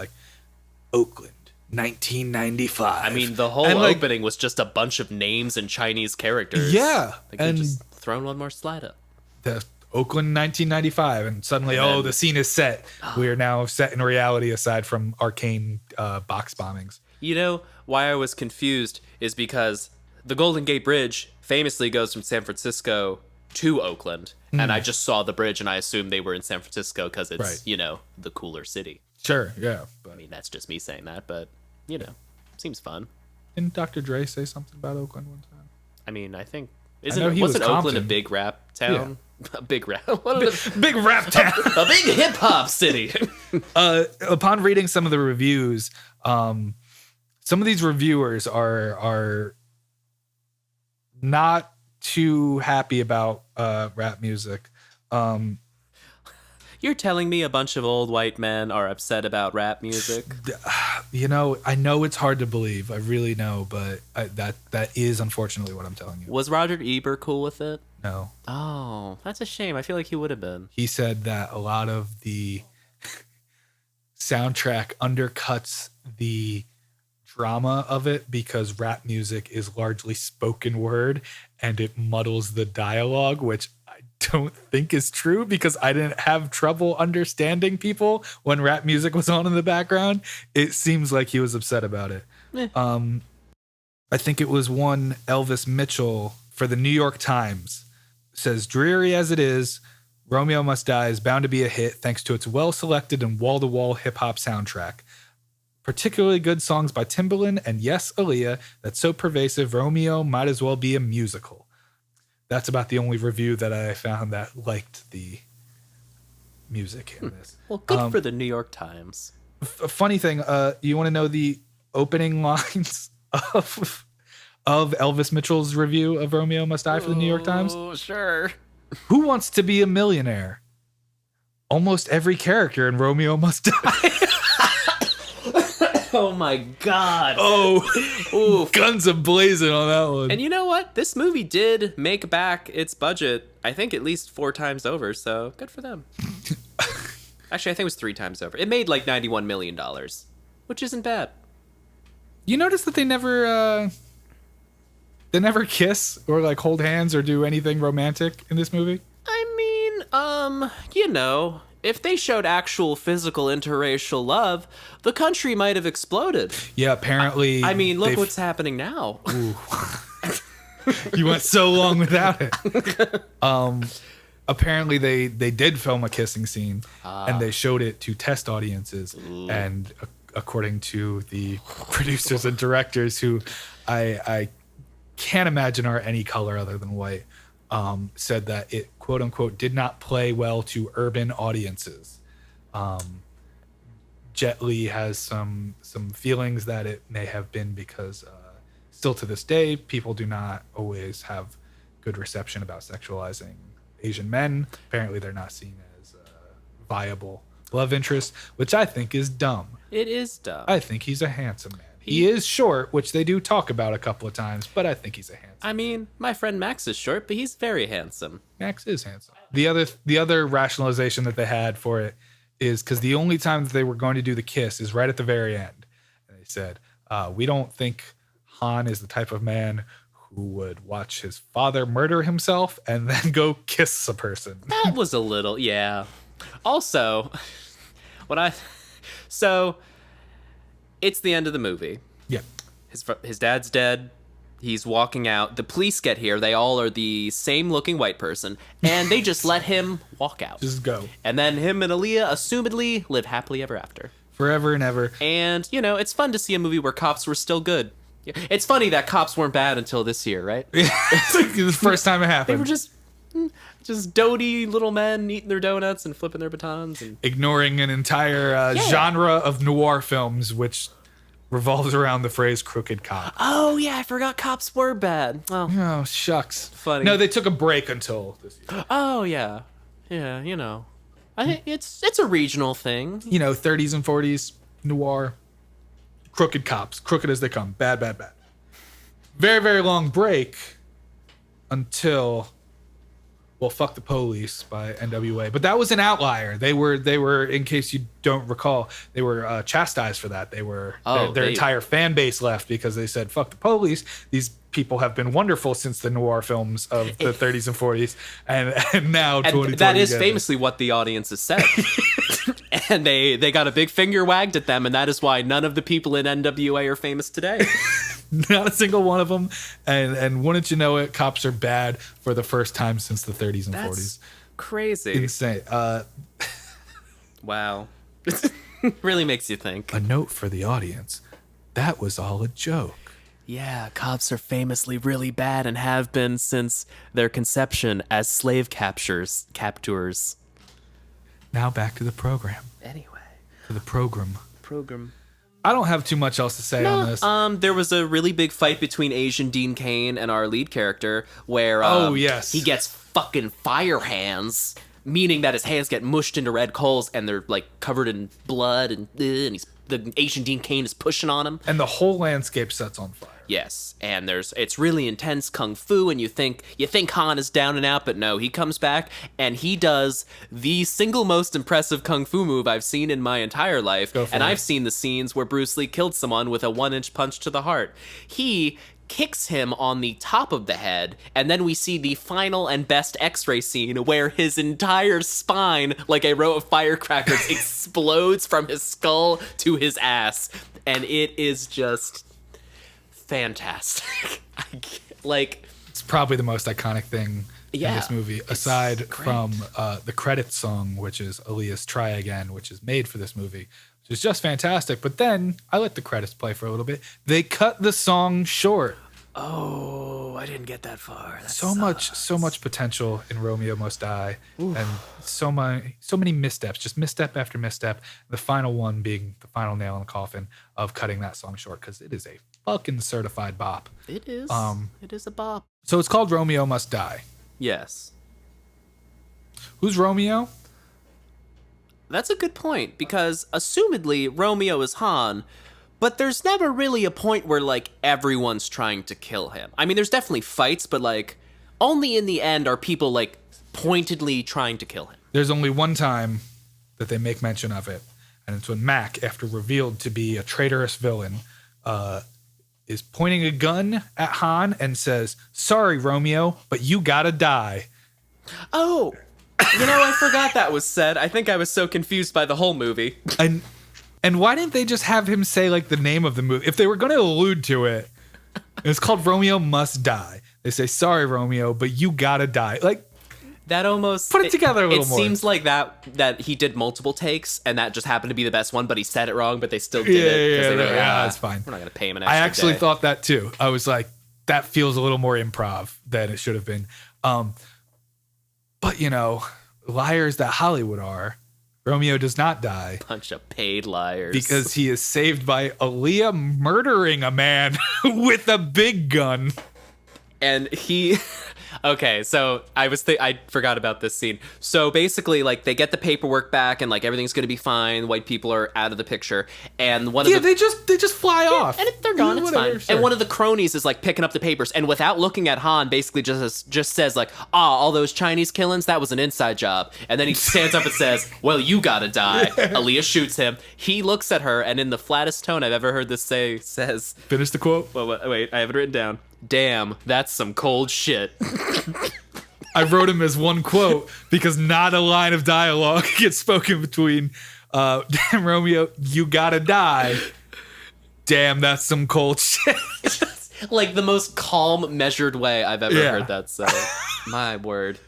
Oakland, 1995. I mean, the whole opening was just a bunch of names and Chinese characters. Yeah. And just thrown one more slide up. The Oakland 1995, and suddenly, the scene is set. We are now set in reality aside from Arcane box bombings. Why I was confused is because the Golden Gate Bridge famously goes from San Francisco to Oakland, and I just saw the bridge and I assumed they were in San Francisco because it's, the cooler city. Sure, yeah. But, I mean, that's just me saying that, but, seems fun. Didn't Dr. Dre say something about Oakland one time? I mean, I think... wasn't Oakland a big rap town? Yeah. A big rap. Big rap town. A big hip hop city. Upon reading some of the reviews, some of these reviewers are not too happy about rap music. You're telling me a bunch of old white men are upset about rap music? I know it's hard to believe. I really know, but that is unfortunately what I'm telling you. Was Roger Ebert cool with it? No. Oh, that's a shame. I feel like he would have been. He said that a lot of the soundtrack undercuts the drama of it because rap music is largely spoken word and it muddles the dialogue, which I don't think is true because I didn't have trouble understanding people when rap music was on in the background. It seems like he was upset about it. I think it was one Elvis Mitchell for the New York Times says, dreary as it is, Romeo Must Die is bound to be a hit thanks to its well-selected and wall-to-wall hip-hop soundtrack. Particularly good songs by Timbaland and yes, Aaliyah, that's so pervasive, Romeo might as well be a musical. That's about the only review that I found that liked the music in this. Well, good for the New York Times. A funny thing, you want to know the opening lines of Elvis Mitchell's review of Romeo Must Die for the New York Times? Oh, sure. Who wants to be a millionaire? Almost every character in Romeo Must Die. Oh my God. Oh, guns a-blazing on that one. And you know what? This movie did make back its budget, I think at least 4 times over, so good for them. Actually, I think it was 3 times over. It made like $91 million, which isn't bad. You notice that they never kiss or like hold hands or do anything romantic in this movie? I mean, you know, if they showed actual physical interracial love, the country might have exploded. Yeah, apparently. I mean, look what's happening now. You went so long without it. Apparently they did film a kissing scene and they showed it to test audiences. And according to the producers and directors, who I can't imagine are any color other than white, said that it, quote unquote, did not play well to urban audiences. Jet Li has some feelings that it may have been because still to this day, people do not always have good reception about sexualizing Asian men. Apparently they're not seen as viable love interest, which I think is dumb. It is dumb. I think he's a handsome man. He is short, which they do talk about a couple of times, but I think he's a handsome I mean, my friend Max is short, but he's very handsome. Max is handsome. The other rationalization that they had for it is because the only time that they were going to do the kiss is right at the very end. And they said, we don't think Han is the type of man who would watch his father murder himself and then go kiss a person. That was a little, yeah. Also, so it's the end of the movie. Yeah. His dad's dead. He's walking out. The police get here. They all are the same looking white person. And they just let him walk out. Just go. And then him and Aaliyah, assumedly, live happily ever after. Forever and ever. And, you know, it's fun to see a movie where cops were still good. It's funny that cops weren't bad until this year, right? It's like the first time it happened. They were just doty little men eating their donuts and flipping their batons. And ignoring an entire genre of noir films, which revolves around the phrase crooked cop. Oh, yeah, I forgot cops were bad. Oh, shucks. Funny. No, they took a break until this year. Oh, yeah. Yeah, you know. I think it's a regional thing. You know, 30s and 40s, noir, crooked cops, crooked as they come, bad, bad, bad. Very, very long break until, well, Fuck the Police by NWA. But that was an outlier. They were, in case you don't recall, they were chastised for that. They were, their entire fan base left because they said, fuck the police. These people have been wonderful since the noir films of the 30s and 40s. And now 2020. That is famously what the audience has said. And they got a big finger wagged at them, and that is why none of the people in NWA are famous today. Not a single one of them. And wouldn't you know it, cops are bad for the first time since the 30s and 40s. Crazy. Insane. Wow. Really makes you think. A note for the audience. That was all a joke. Yeah, cops are famously really bad and have been since their conception as slave captors. Now back to the program. Anyway. To the program. I don't have too much else to say on this. There was a really big fight between Asian Dean Cain and our lead character where he gets fucking fire hands, meaning that his hands get mushed into red coals and they're like covered in blood and the Asian Dean Cain is pushing on him. And the whole landscape sets on fire. Yes, and it's really intense kung fu, and you think Han is down and out, but no, he comes back and he does the single most impressive kung fu move I've seen in my entire life. And I've seen the scenes where Bruce Lee killed someone with a 1-inch punch to the heart. He kicks him on the top of the head, and then we see the final and best X-ray scene where his entire spine, like a row of firecrackers, explodes from his skull to his ass, and it is just fantastic. It's probably the most iconic thing in this movie, aside from the credits song, which is Aaliyah's Try Again, which is made for this movie. It's just fantastic. But then I let the credits play for a little bit. They cut the song short. Oh, I didn't get that far. So much potential in Romeo Must Die. Oof. And so many missteps, just misstep after misstep. The final one being the final nail in the coffin of cutting that song short, because it is a fucking certified bop. It is. It is a bop. So it's called Romeo Must Die. Yes. Who's Romeo? That's a good point, because assumedly Romeo is Han, but there's never really a point where, like, everyone's trying to kill him. I mean, there's definitely fights, but, like, only in the end are people, like, pointedly trying to kill him. There's only one time that they make mention of it, and it's when Mac, after revealed to be a traitorous villain, is pointing a gun at Han and says, "Sorry, Romeo, but you gotta die." Oh, you know, I forgot that was said. I think I was so confused by the whole movie. And why didn't they just have him say, like, the name of the movie? If they were going to allude to it, it's called Romeo Must Die. They say, "Sorry, Romeo, but you gotta die." Like, that almost put it together a little more. It seems like that he did multiple takes, and that just happened to be the best one, but he said it wrong, but they still did it. Yeah, that's fine. We're not going to pay him an extra I actually day. thought that too. I was like, that feels a little more improv than it should have been. But, you know, liars that Hollywood are, Romeo does not die. Bunch of paid liars. Because he is saved by Aaliyah murdering a man with a big gun. And he... Okay, so I forgot about this scene. So basically, like, they get the paperwork back and, like, everything's gonna be fine. White people are out of the picture, and they just fly off, and they're gone. It's fine. Sure. And one of the cronies is like picking up the papers, and without looking at Han, basically just says like, all those Chinese killings, that was an inside job. And then he stands up and says, "Well, you gotta die." Aaliyah shoots him. He looks at her, and in the flattest tone I've ever heard this says, finish the quote. Well, wait, I have it written down. "Damn, that's some cold shit." I wrote him as one quote because not a line of dialogue gets spoken between "Damn, Romeo, you gotta die. Damn, that's some cold shit." Like the most calm, measured way I've ever heard that said. My word.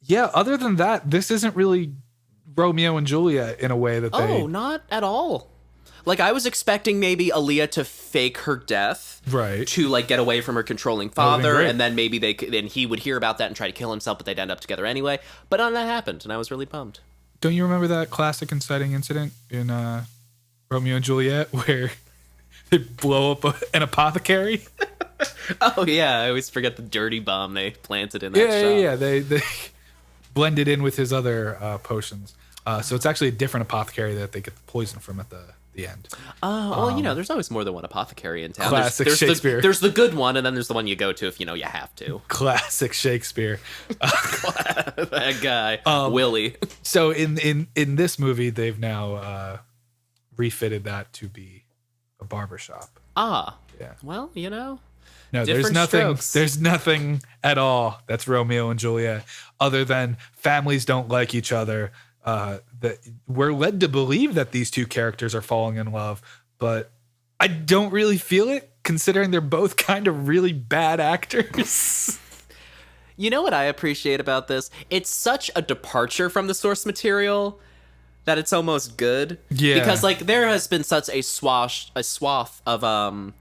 Yeah, other than that, this isn't really Romeo and Juliet in a way that they... Oh, not at all. Like, I was expecting maybe Aaliyah to fake her death, right, to like get away from her controlling father, and then maybe then he would hear about that and try to kill himself, but they'd end up together anyway. But none of that happened, and I was really bummed. Don't you remember that classic inciting incident in Romeo and Juliet where they blow up an apothecary? Oh yeah, I always forget the dirty bomb they planted in that shop. Yeah. They blended in with his other potions. So it's actually a different apothecary that they get the poison from at the end. Well, you know, there's always more than one apothecary in town. Classic there's Shakespeare. There's the good one, and then there's the one you go to if you know you have to. Classic Shakespeare. That guy, Willie. So in this movie, they've now refitted that to be a barbershop. Ah. Yeah. Well, you know. No, there's nothing. Strokes. There's nothing at all that's Romeo and Juliet, other than families don't like each other. That we're led to believe that these two characters are falling in love, but I don't really feel it, considering they're both kind of really bad actors. You know what I appreciate about this? It's such a departure from the source material that it's almost good. Yeah. Because like there has been such a swath of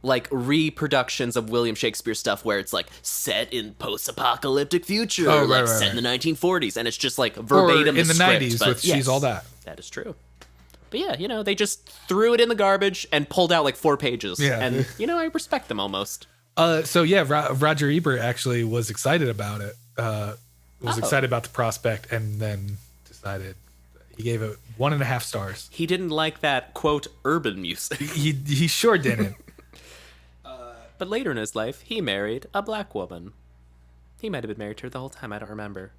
like reproductions of William Shakespeare stuff where it's like set in post-apocalyptic future, set in the 1940s, and it's just like verbatim or in the script, 90s with She's All That. That is true. But yeah, you know, they just threw it in the garbage and pulled out like 4 pages. Yeah. And you know, I respect them almost. So yeah, Roger Ebert actually was excited about it. Excited about the prospect, and then decided he gave it 1.5 stars. He didn't like that quote urban music. He sure didn't. But later in his life, he married a black woman. He might have been married to her the whole time, I don't remember.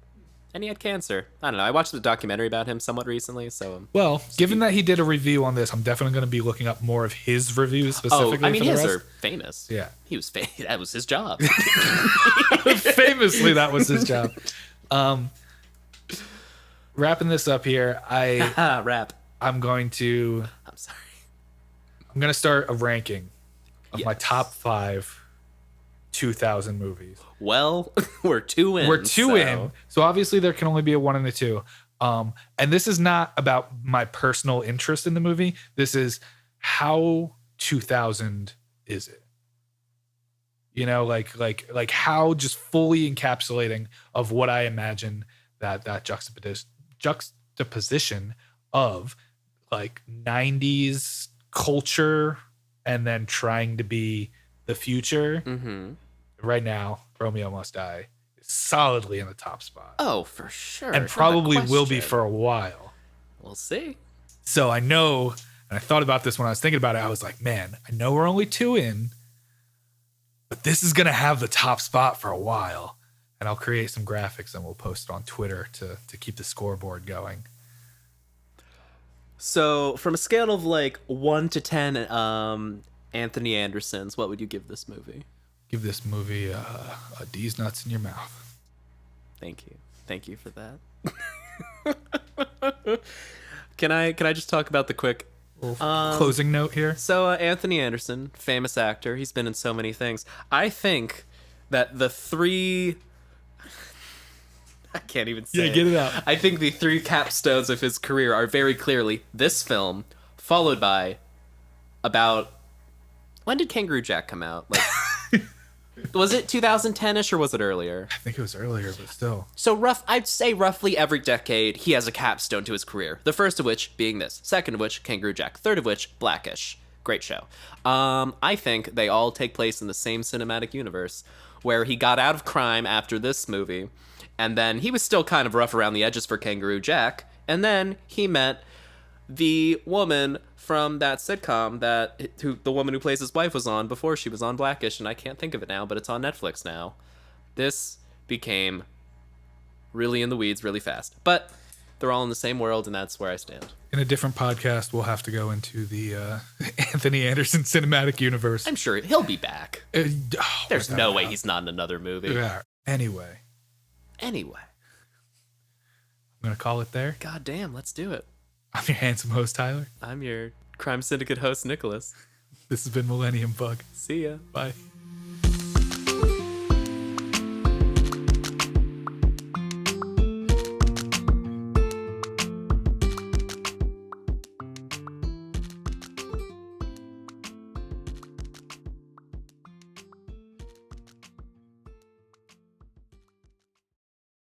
And he had cancer. I don't know. I watched the documentary about him somewhat recently, so... Well, given that he did a review on this, I'm definitely going to be looking up more of his reviews specifically. I mean, his are famous. Yeah. He was that was his job. Famously, that was his job. Wrapping this up here, Rap. I'm going to start a ranking of my top 5 2000 movies. Well, we're 2 in. We're 2 in. So obviously there can only be a 1 and a 2. And this is not about my personal interest in the movie. This is how 2000 is it? You know, like how just fully encapsulating of what I imagine that juxtaposition of like 90s culture and then trying to be the future. Mm-hmm. Right now, Romeo Must Die is solidly in the top spot. Oh, for sure. And probably will be for a while. We'll see. So I know, and I thought about this when I was thinking about it, I was like, man, I know we're only 2 in, but this is going to have the top spot for a while. And I'll create some graphics and we'll post it on Twitter to keep the scoreboard going. So from a scale of like 1 to 10 Anthony Andersons, what would you give this movie? Give this movie a D's nuts in your mouth. Thank you for that. Can I just talk about the quick closing note here? So Anthony Anderson, famous actor, he's been in so many things. I think that the 3 I can't even say. Yeah, get it out. I think the 3 capstones of his career are very clearly this film, followed by about... When did Kangaroo Jack come out? Like, was it 2010-ish or was it earlier? I think it was earlier, but still. So I'd say roughly every decade he has a capstone to his career. The first of which being this. Second of which, Kangaroo Jack. Third of which, Blackish. Great show. I think they all take place in the same cinematic universe where he got out of crime after this movie. And then he was still kind of rough around the edges for Kangaroo Jack. And then he met the woman from that sitcom the woman who plays his wife was on before she was on Blackish. And I can't think of it now, but it's on Netflix now. This became really in the weeds really fast. But they're all in the same world, and that's where I stand. In a different podcast, we'll have to go into the Anthony Anderson cinematic universe. I'm sure he'll be back. There's no way he's not in another movie. Yeah. Anyway. I'm going to call it there. God damn, let's do it. I'm your handsome host, Tyler. I'm your Crime Syndicate host, Nicholas. This has been Millennium Bug. See ya. Bye.